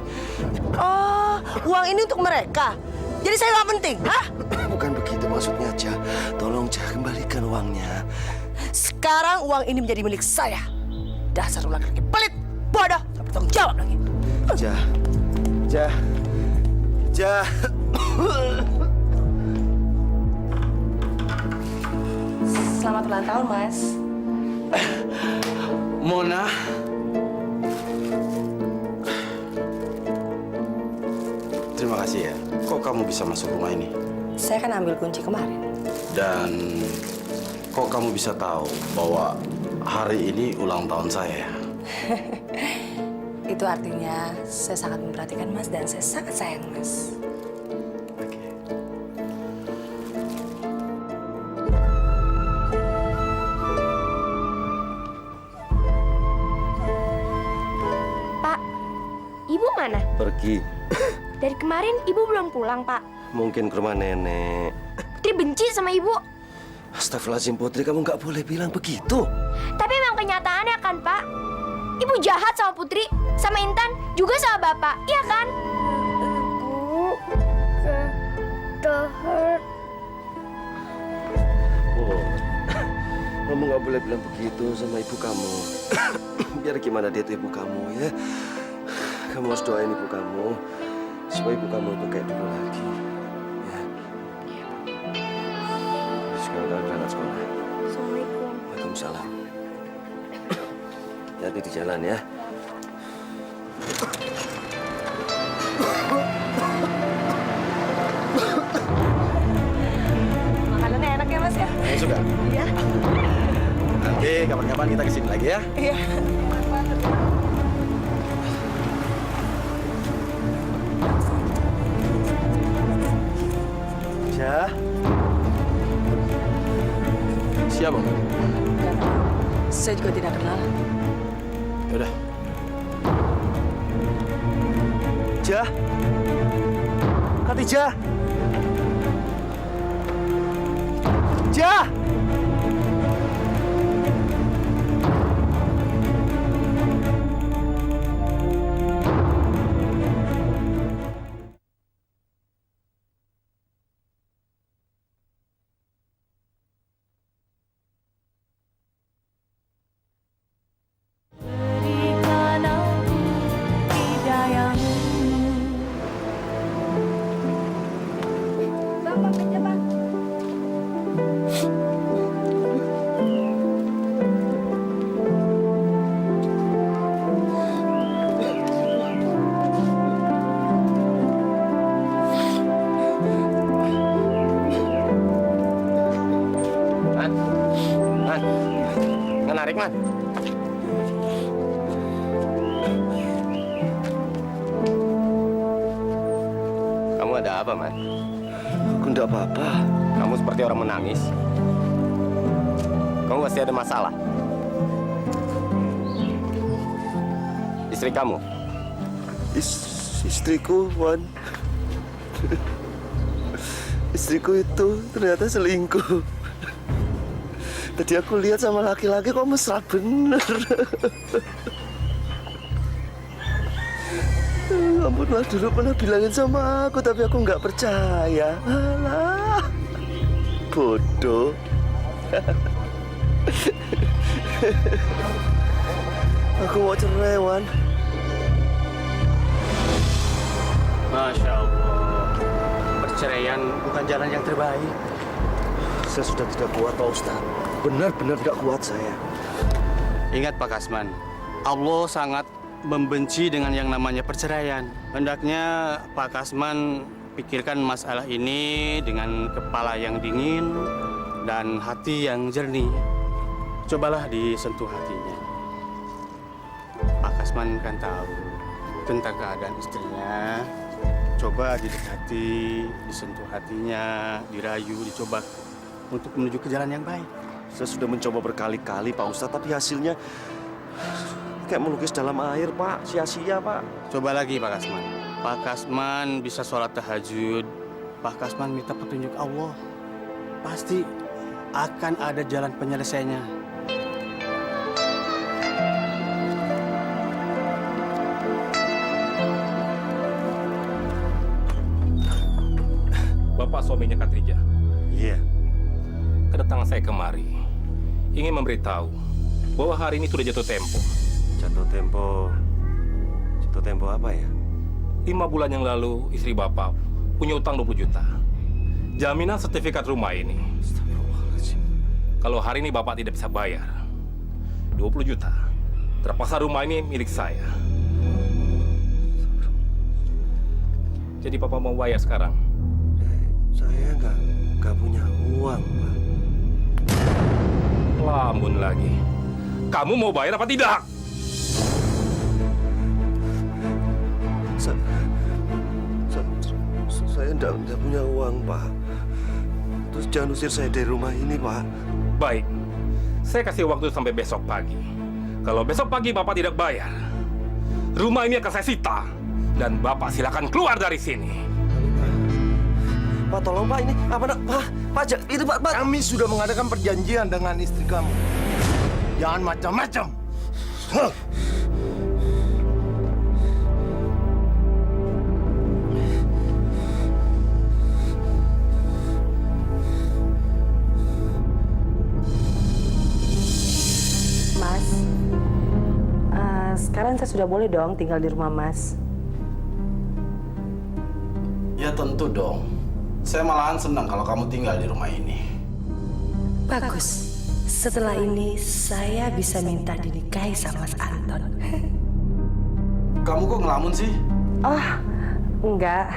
Oh, uang ini untuk mereka. Jadi saya nggak penting, hah? Bukan begitu maksudnya, Jah. Tolong, Jah, kembalikan uangnya. Sekarang uang ini menjadi milik saya. Dasar laki-laki pelit, bodoh, tak bertanggung jawab lagi. Jah. Selamat ulang tahun, Mas. Mona. Terima kasih ya. Kok kamu bisa masuk rumah ini? Saya kan ambil kunci kemarin. Dan kok kamu bisa tahu bahwa hari ini ulang tahun saya? Itu artinya saya sangat memperhatikan Mas dan saya sangat sayang Mas. Pak, Ibu mana? Pergi. Dari kemarin Ibu belum pulang, Pak. Mungkin ke rumah nenek. Putri benci sama Ibu. Astagfirullahaladzim, Putri, kamu nggak boleh bilang begitu. Tapi memang kenyataannya kan, Pak. Ibu jahat sama Putri, sama Intan, juga sama Bapak, iya kan? Ibu, jahat. Oh, kamu nggak boleh bilang begitu sama ibu kamu. Biar gimana dia itu ibu kamu ya. Kamu harus doain ibu kamu supaya ibu kamu itu kayak dulu lagi. Ya. Sekarang kamu berangkat sekolah. Assalamualaikum. Waalaikumsalam. Hati-hati di jalan ya. Makanannya enak ya, Mas ya? Kamu suka? Iya. Nanti kapan-kapan kita kesini lagi ya. Iya. Jah. Siapa? Saya juga tidak kenal. Yaudah. Jah. Khadijah. Jah. Berikan aku hidayahmu. Bapak kerja, Pak. Man, nggak narik, Man. Man? Aku enggak apa-apa. Kamu seperti orang menangis. Kamu pasti ada masalah. Istri kamu? Istriku, Wan. Istriku itu ternyata selingkuh. Tadi aku lihat sama laki-laki kok mesra bener. Ampun lah, dulu pernah bilangin sama aku, tapi aku nggak percaya. Alah, bodoh. Aku mau cerai, Wan. Masya Allah. Perceraian bukan jalan yang terbaik. Saya sudah tidak kuat, Pak Ustadz. Benar-benar tidak kuat saya. Ingat Pak Kasman, Allah sangat membenci dengan yang namanya perceraian. Hendaknya Pak Kasman pikirkan masalah ini dengan kepala yang dingin dan hati yang jernih. Cobalah disentuh hatinya. Pak Kasman kan tahu tentang keadaan istrinya. Coba didekati, disentuh hatinya, dirayu, dicoba untuk menuju ke jalan yang baik. Saya sudah mencoba berkali-kali, Pak Ustadz, tapi hasilnya kayak melukis dalam air, Pak. Sia-sia, Pak. Coba lagi, Pak Kasman. Pak Kasman bisa sholat tahajud. Pak Kasman minta petunjuk Allah. Pasti akan ada jalan penyelesaiannya. Bapak suaminya Katrija. Iya. Kedatangan saya kemari ingin memberitahu bahwa hari ini sudah jatuh tempo. Jatuh tempo apa ya? 5 bulan yang lalu istri Bapak punya utang 20 juta. Jaminan sertifikat rumah ini. Kalau hari ini Bapak tidak bisa bayar 20 juta, terpaksa rumah ini milik saya. Jadi Bapak mau bayar sekarang? Saya nggak punya uang, Pak. Lamun lagi. Kamu mau bayar apa tidak? Saya enggak punya uang, Pak. Terus jangan usir saya dari rumah ini, Pak. Baik. Saya kasih waktu sampai besok pagi. Kalau besok pagi Bapak tidak bayar, rumah ini akan saya sita. Dan Bapak silakan keluar dari sini. Pak, tolong, Pak. Ini apa, Pak, itu, Pak. Kami sudah mengadakan perjanjian dengan istri kamu. Jangan macam-macam. Mas, sekarang saya sudah boleh dong tinggal di rumah Mas. Ya tentu dong. Saya malahan senang kalau kamu tinggal di rumah ini. Bagus. Setelah ini saya bisa minta dinikahi sama Mas Anton. Kamu kok ngelamun sih? Oh, enggak.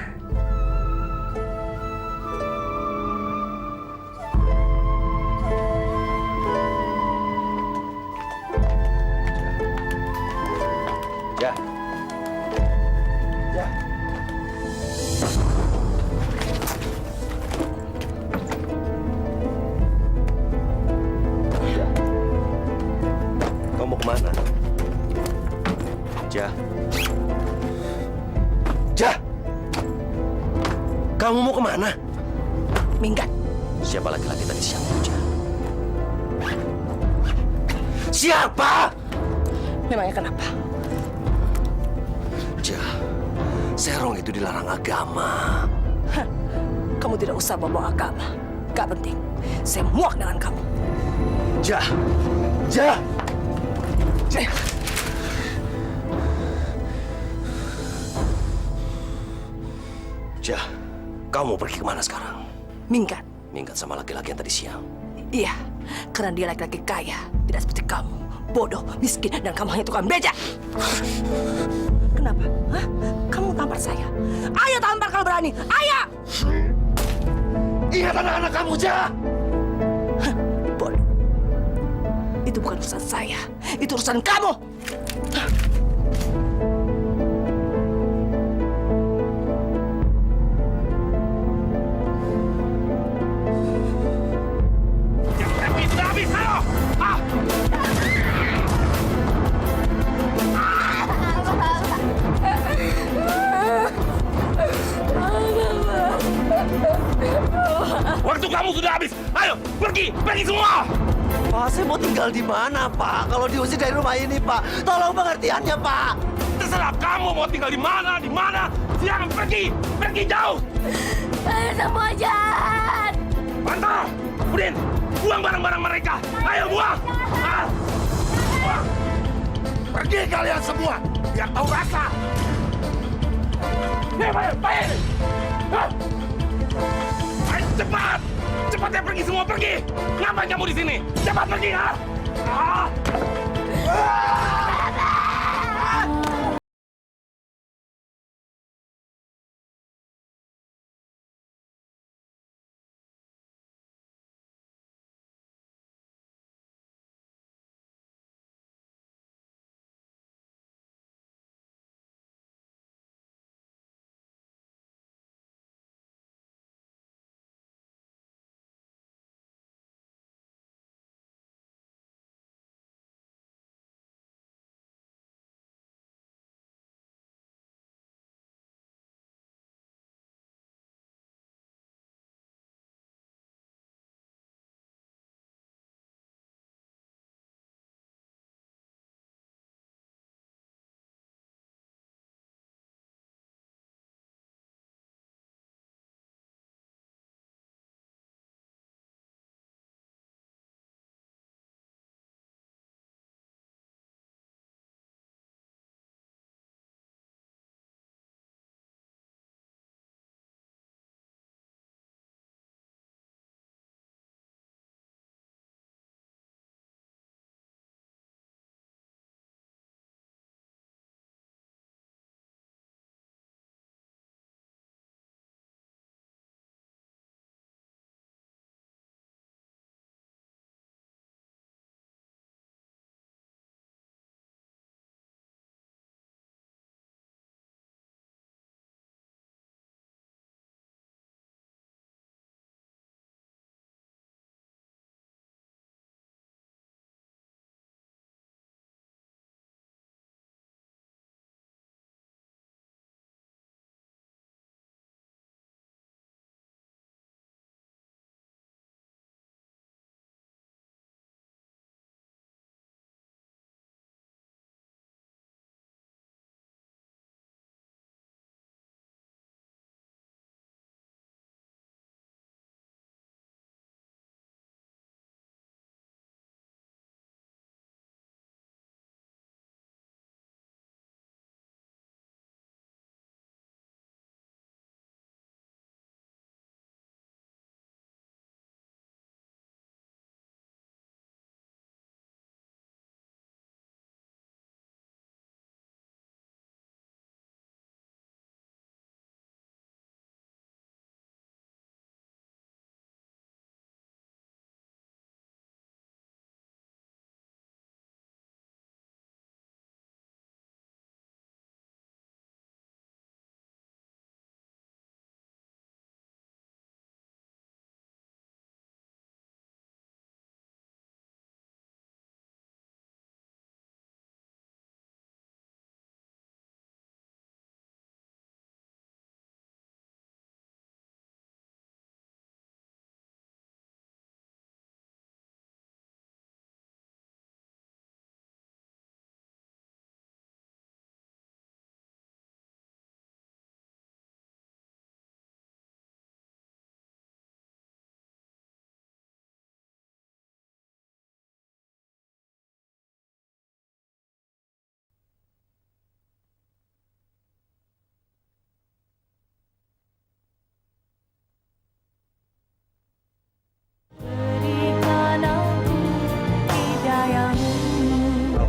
Ya. Ya. Kamu mau kemana? Jah. Jah. Kamu mau kemana? Minggat. Siapa laki-laki tadi siang, Jah? Siapa? Memangnya kenapa? Jah, serong itu dilarang agama. Hah, kamu tidak usah bawa agama. Gak penting. Saya muak dengan kamu. Jah, Jah. Jah, kamu mau pergi kemana sekarang? Minggat. Minggat sama laki-laki yang tadi siang. Iya, karena dia laki-laki kaya. Tidak seperti kamu. Bodoh, miskin, dan kamu hanya tukang becak. Kenapa? Hah? Kamu tampar saya. Ayo tampar kalau berani. Ayo! Ingat anak-anak kamu, Jah! Hah, bodoh. Itu bukan urusan saya. Itu urusan kamu. Hah. Waktu kamu sudah habis. Ayo, pergi semua. Pak, saya mau tinggal di mana, Pak? Kalau diusir dari rumah ini, Pak. Tolong pengertiannya, Pak. Terserah kamu mau tinggal di mana. Silakan pergi jauh. Kalian semua jahat. Bantar, Udin, buang barang-barang mereka. Ayo buang. Buang. Pergi kalian semua, biar tahu rasa. Baik. Ayo cepat. Cepatnya pergi semua, pergi. Ngapain kamu di sini? Cepat pergi, ha?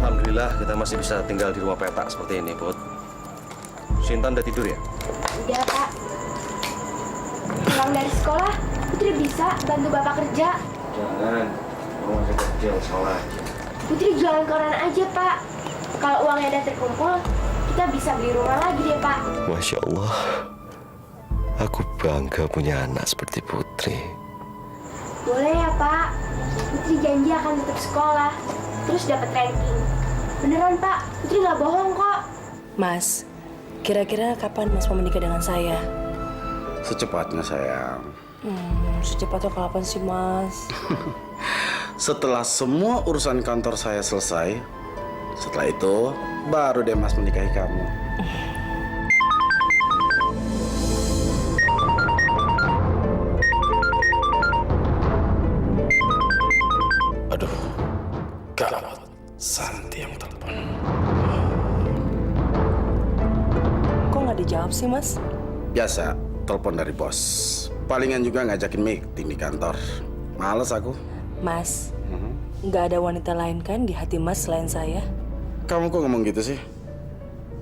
Alhamdulillah kita masih bisa tinggal di rumah petak seperti ini, Put. Sintan udah tidur ya? Udah, Pak. Pulang dari sekolah, Putri bisa bantu Bapak kerja. Jangan, kamu masih kecil, salah aja. Putri jualan koran aja, Pak. Kalau uangnya udah terkumpul, kita bisa beli rumah lagi deh, Pak. Masya Allah, aku bangga punya anak seperti Putri. Boleh ya, Pak. Putri janji akan tetap sekolah, terus dapat ranking. Beneran, Pak. Putri nggak bohong kok. Mas, kira-kira kapan Mas mau menikah dengan saya? Secepatnya, sayang. Secepatnya kapan sih, Mas? Setelah semua urusan kantor saya selesai, setelah itu baru deh Mas menikahi kamu. Aduh, gawat. Santi yang telepon. Kok nggak dijawab sih, Mas? Biasa, telepon dari bos. Palingan juga ngajakin meeting di kantor. Males aku. Mas, nggak ada wanita lain kan di hati Mas selain saya? Kamu kok ngomong gitu sih?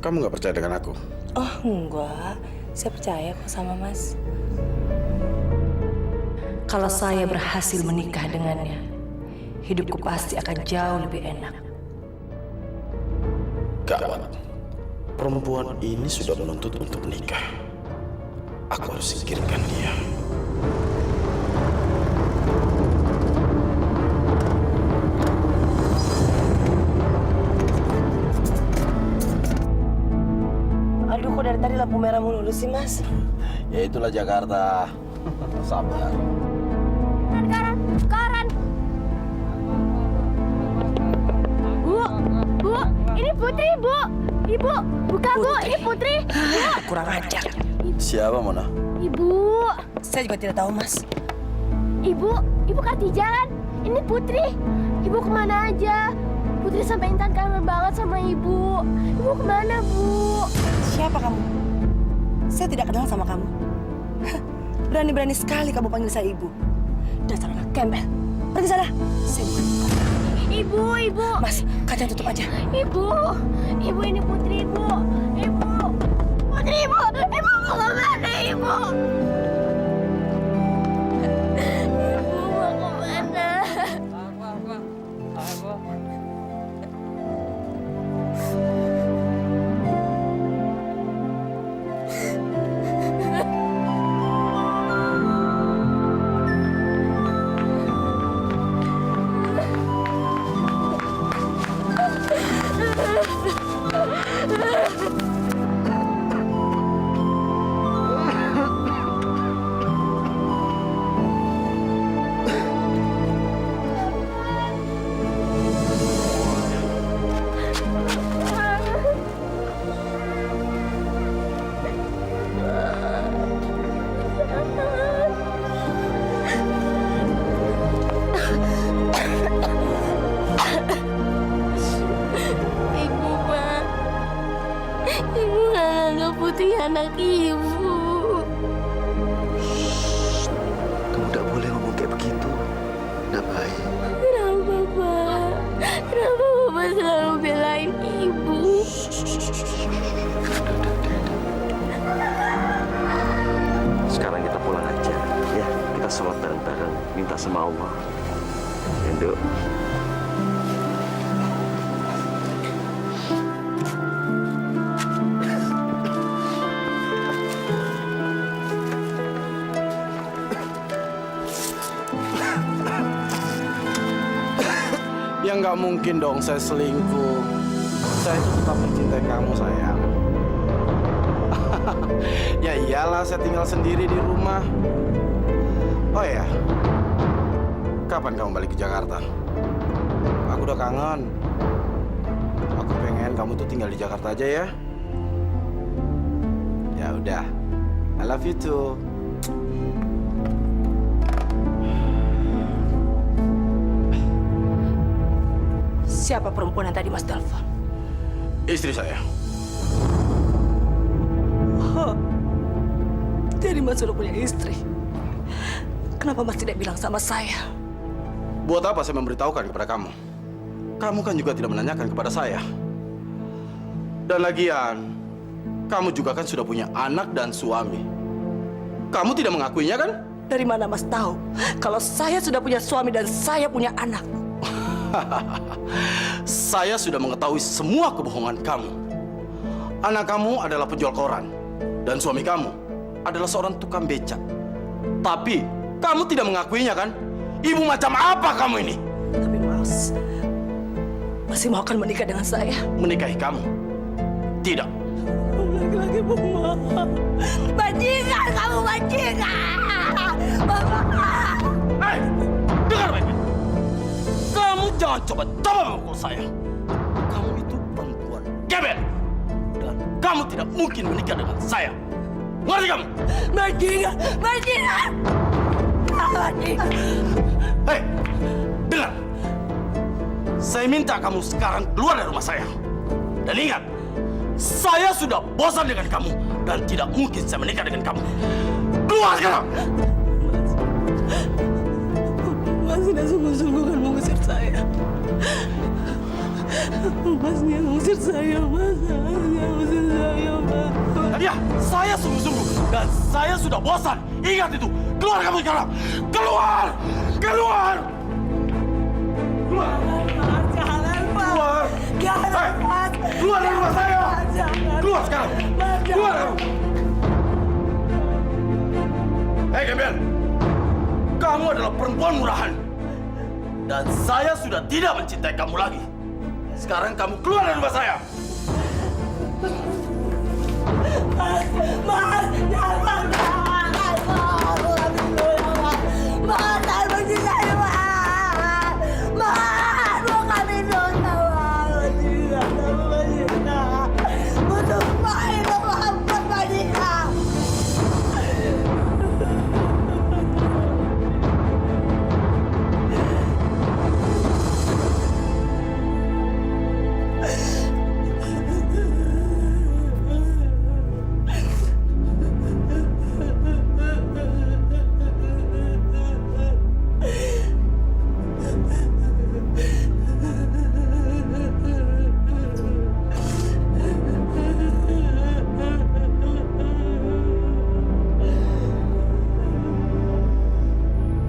Kamu nggak percaya dengan aku? Oh, enggak. Saya percaya kok sama Mas. Kalau saya berhasil menikah dengannya, hidupku pasti akan jauh lebih enak. Gawat. Perempuan ini sudah menuntut untuk menikah. Aku harus singkirkan dia. Aduh, kok dari tadi lampu merah mulu sih, Mas? Ya itulah Jakarta. Sabar. Karan. Bu, ini Putri, Bu. Ibu, buka Bu, ini Putri. Kurang ajar. Siapa, Mona? Ibu. Saya juga tidak tahu, Mas. Ibu kasih jalan. Ini Putri. Ibu kemana aja? Putri sampai Intan kangen banget sama Ibu. Ibu kemana, Bu? Siapa kamu? Saya tidak kenal sama kamu. Berani-berani sekali kamu panggil saya Ibu. Dasar anak gembel. Pergi sana. Saya bukan Ibu. Mas, kaca tutup aja. Ibu ini Putri, Ibu. Putri, Ibu mau kemana, Ibu? Ibu mau kemana? Ibu nggak anggap Putri anak Ibu. Kamu tidak boleh ngomong kayak begitu. Tidak baik. Kenapa, Pak? Kenapa Bapak selalu belain Ibu? Sekarang kita pulang aja, ya. Kita sholat bareng-bareng, minta sama Allah. Endo. Ya nggak mungkin dong saya selingkuh. Saya itu tetap mencintai kamu, sayang. Ya iyalah, saya tinggal sendiri di rumah. Oh ya, kapan kamu balik ke Jakarta? Aku udah kangen. Aku pengen kamu tuh tinggal di Jakarta aja ya. Ya udah, I love you too. Siapa perempuan yang tadi Mas telepon? Istri saya. Jadi Mas sudah punya istri. Kenapa Mas tidak bilang sama saya? Buat apa saya memberitahukan kepada kamu? Kamu kan juga tidak menanyakan kepada saya. Dan lagian, kamu juga kan sudah punya anak dan suami. Kamu tidak mengakuinya kan? Dari mana Mas tahu kalau saya sudah punya suami dan saya punya anak? Saya sudah mengetahui semua kebohongan kamu. Anak kamu adalah penjual koran dan suami kamu adalah seorang tukang becak. Tapi kamu tidak mengakuinya kan? Ibu macam apa kamu ini? Tapi Mas masih mau akan menikah dengan saya? Menikahi kamu? Tidak. laki-laki pembohong. Bajingan, kamu bajingan. Bapak. Hei, dengar baik-baik. Kamu jangan coba-coba memukul saya. Kamu itu perempuan gebel. Dan kamu tidak mungkin menikah dengan saya. Ngerti kamu? Bajingan, bajingan. Bajingan. Hei, dengar. Saya minta kamu sekarang keluar dari rumah saya. Dan ingat, saya sudah bosan dengan kamu dan tidak mungkin saya menikah dengan kamu. Keluar sekarang. Mas tidak sungguh-sungguh kan mengusir saya. Mas dia mengusir saya, Mas. Mas dia mengusir saya, Mas. Ya, saya sungguh-sungguh dan saya sudah bosan. Ingat itu. Keluar kamu sekarang. Keluar. Keluar. Keluar. Jangan, Mas. Keluar. Jangan, Mas. Keluar dari rumah saya. Jangan. Keluar sekarang. Mas, Keluar jangan. kamu. Hei, Gembel. Kamu adalah perempuan murahan. Dan saya sudah tidak mencintai kamu lagi. Sekarang kamu keluar dari rumah saya. Mas, jangan, Mas. Mas, saya benci saya, Mas. Mas, mau kami dosa, Mas. Bajingan, kamu bajingan. Butuh main, maafkan bajingan.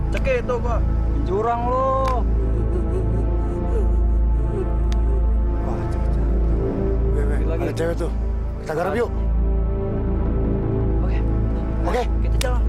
Cekik itu, Pak. Curang lo. Ada cewek tuh. Kita garap yuk. Oke. Kita jalan.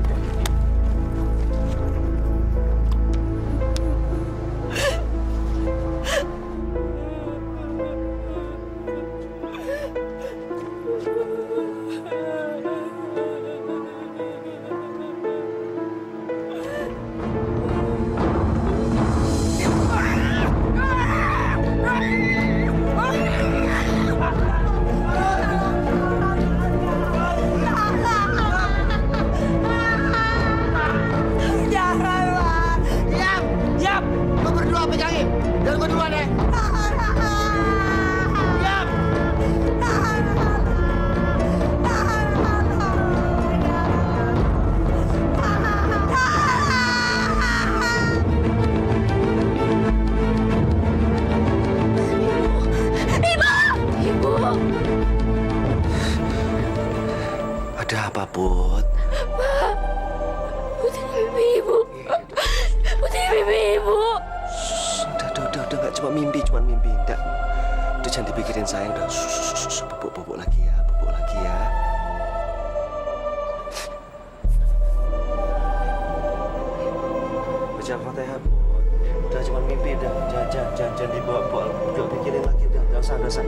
Jangan, Mas. Yap. Lo berdua pegangin. Dan gue duluan ya. Yap. Ibu. Ada apa, Put? Putri mimpi ibu. Putri mimpi ibu. Udah, nggak cuma mimpi. Udah jangan dipikirin sayang, udah. Bubuk lagi ya. Baca Fatihah, Put. Udah cuma mimpi, udah. Jangan dibawa-bawa. Udah pikirin lagi, udah. Nggak usah.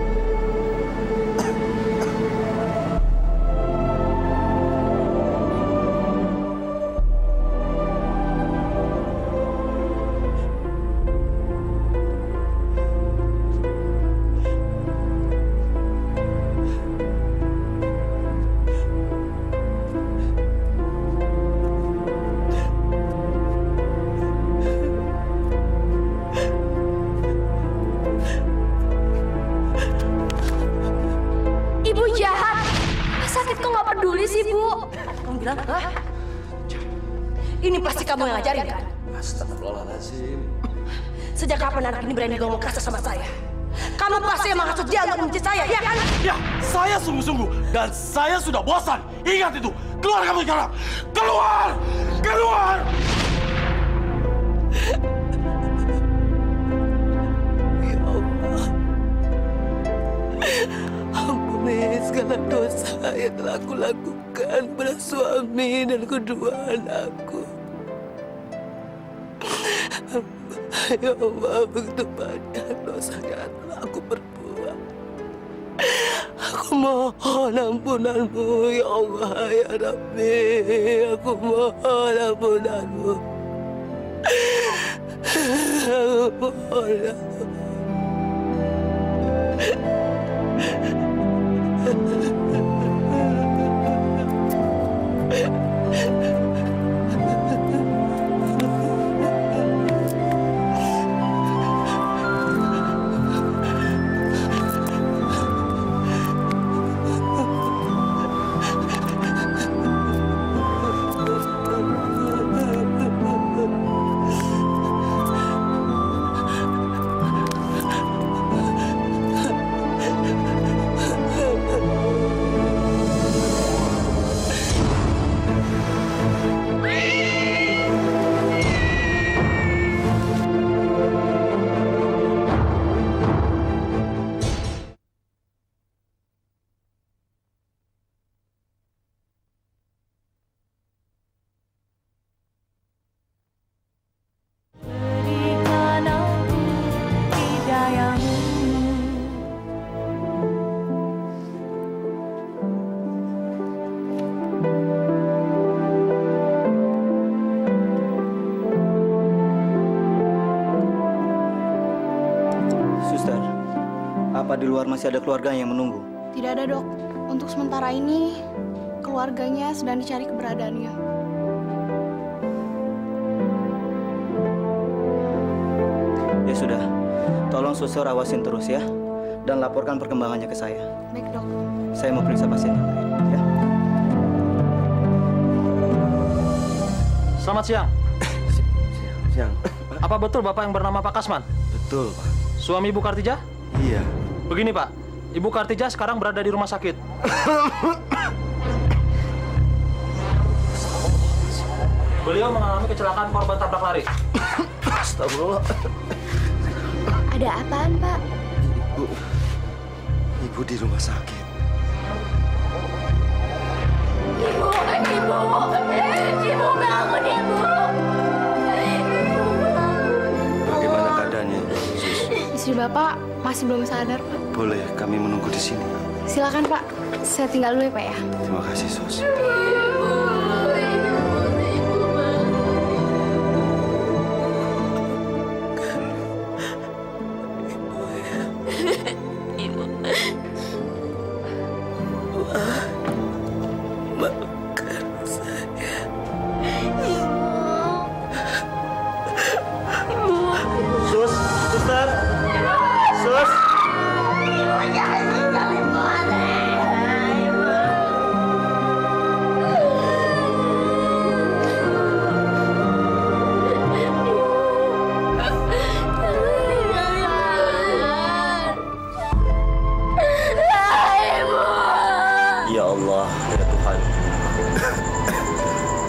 Ibu jahat. Sakit kok nggak peduli sih, Bu? Kamu bilang, hah? Ini pasti kamu yang ngajarin, kan? Astagfirullahaladzim. Sejak kapan anak ini berani ngomong kasar sama saya? Kamu pasti emang maksud dia untuk membenci saya, ya kan? Ya, saya sungguh-sungguh dan saya sudah bosan. Ingat itu. Keluar kamu sekarang. Keluar. Keluar. Ya Allah. Ampuni segala dosa yang telah aku lakukan pada suami dan kedua anakku. Ya Allah, begitu banyak dosa yang telah aku perbuat. Aku mohon ampunanmu, ya Allah, ya Rabbi. Aku mohon ampunanmu. Aku mohon. Apa di luar masih ada keluarga yang menunggu? Tidak ada, Dok. Untuk sementara ini, keluarganya sedang dicari keberadaannya. Ya sudah, tolong suster awasin terus ya, dan laporkan perkembangannya ke saya. Baik, Dok. Saya mau periksa pasien yang lain, ya. Selamat siang. Siang. Apa betul Bapak yang bernama Pak Kasman? Betul, Pak. Suami Ibu Kartijah? Iya. Begini, Pak. Ibu Kartijah sekarang berada di rumah sakit. Beliau mengalami kecelakaan korban tabrak lari. Astagfirullah. Ada apaan, Pak? Ibu di rumah sakit. Ibu bangun, Ibu. Bagaimana keadaannya, Sus? Istri Bapak masih belum sadar, Pak. Boleh kami menunggu di sini? Silakan, Pak. Saya tinggal dulu ya, Pak ya. Terima kasih, Sus.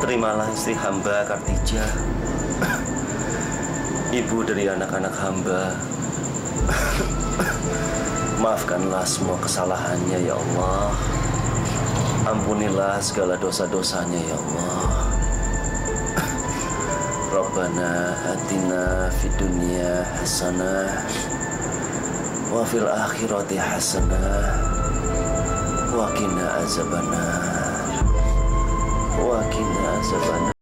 Terimalah istri hamba Kartijah, ibu dari anak-anak hamba. Maafkanlah semua kesalahannya ya Allah. Ampunilah segala dosa-dosanya ya Allah. Rabbana atina fid dunya hasanah wa fil akhirati hasanah wa qina azabannar. Wa qina azabannar.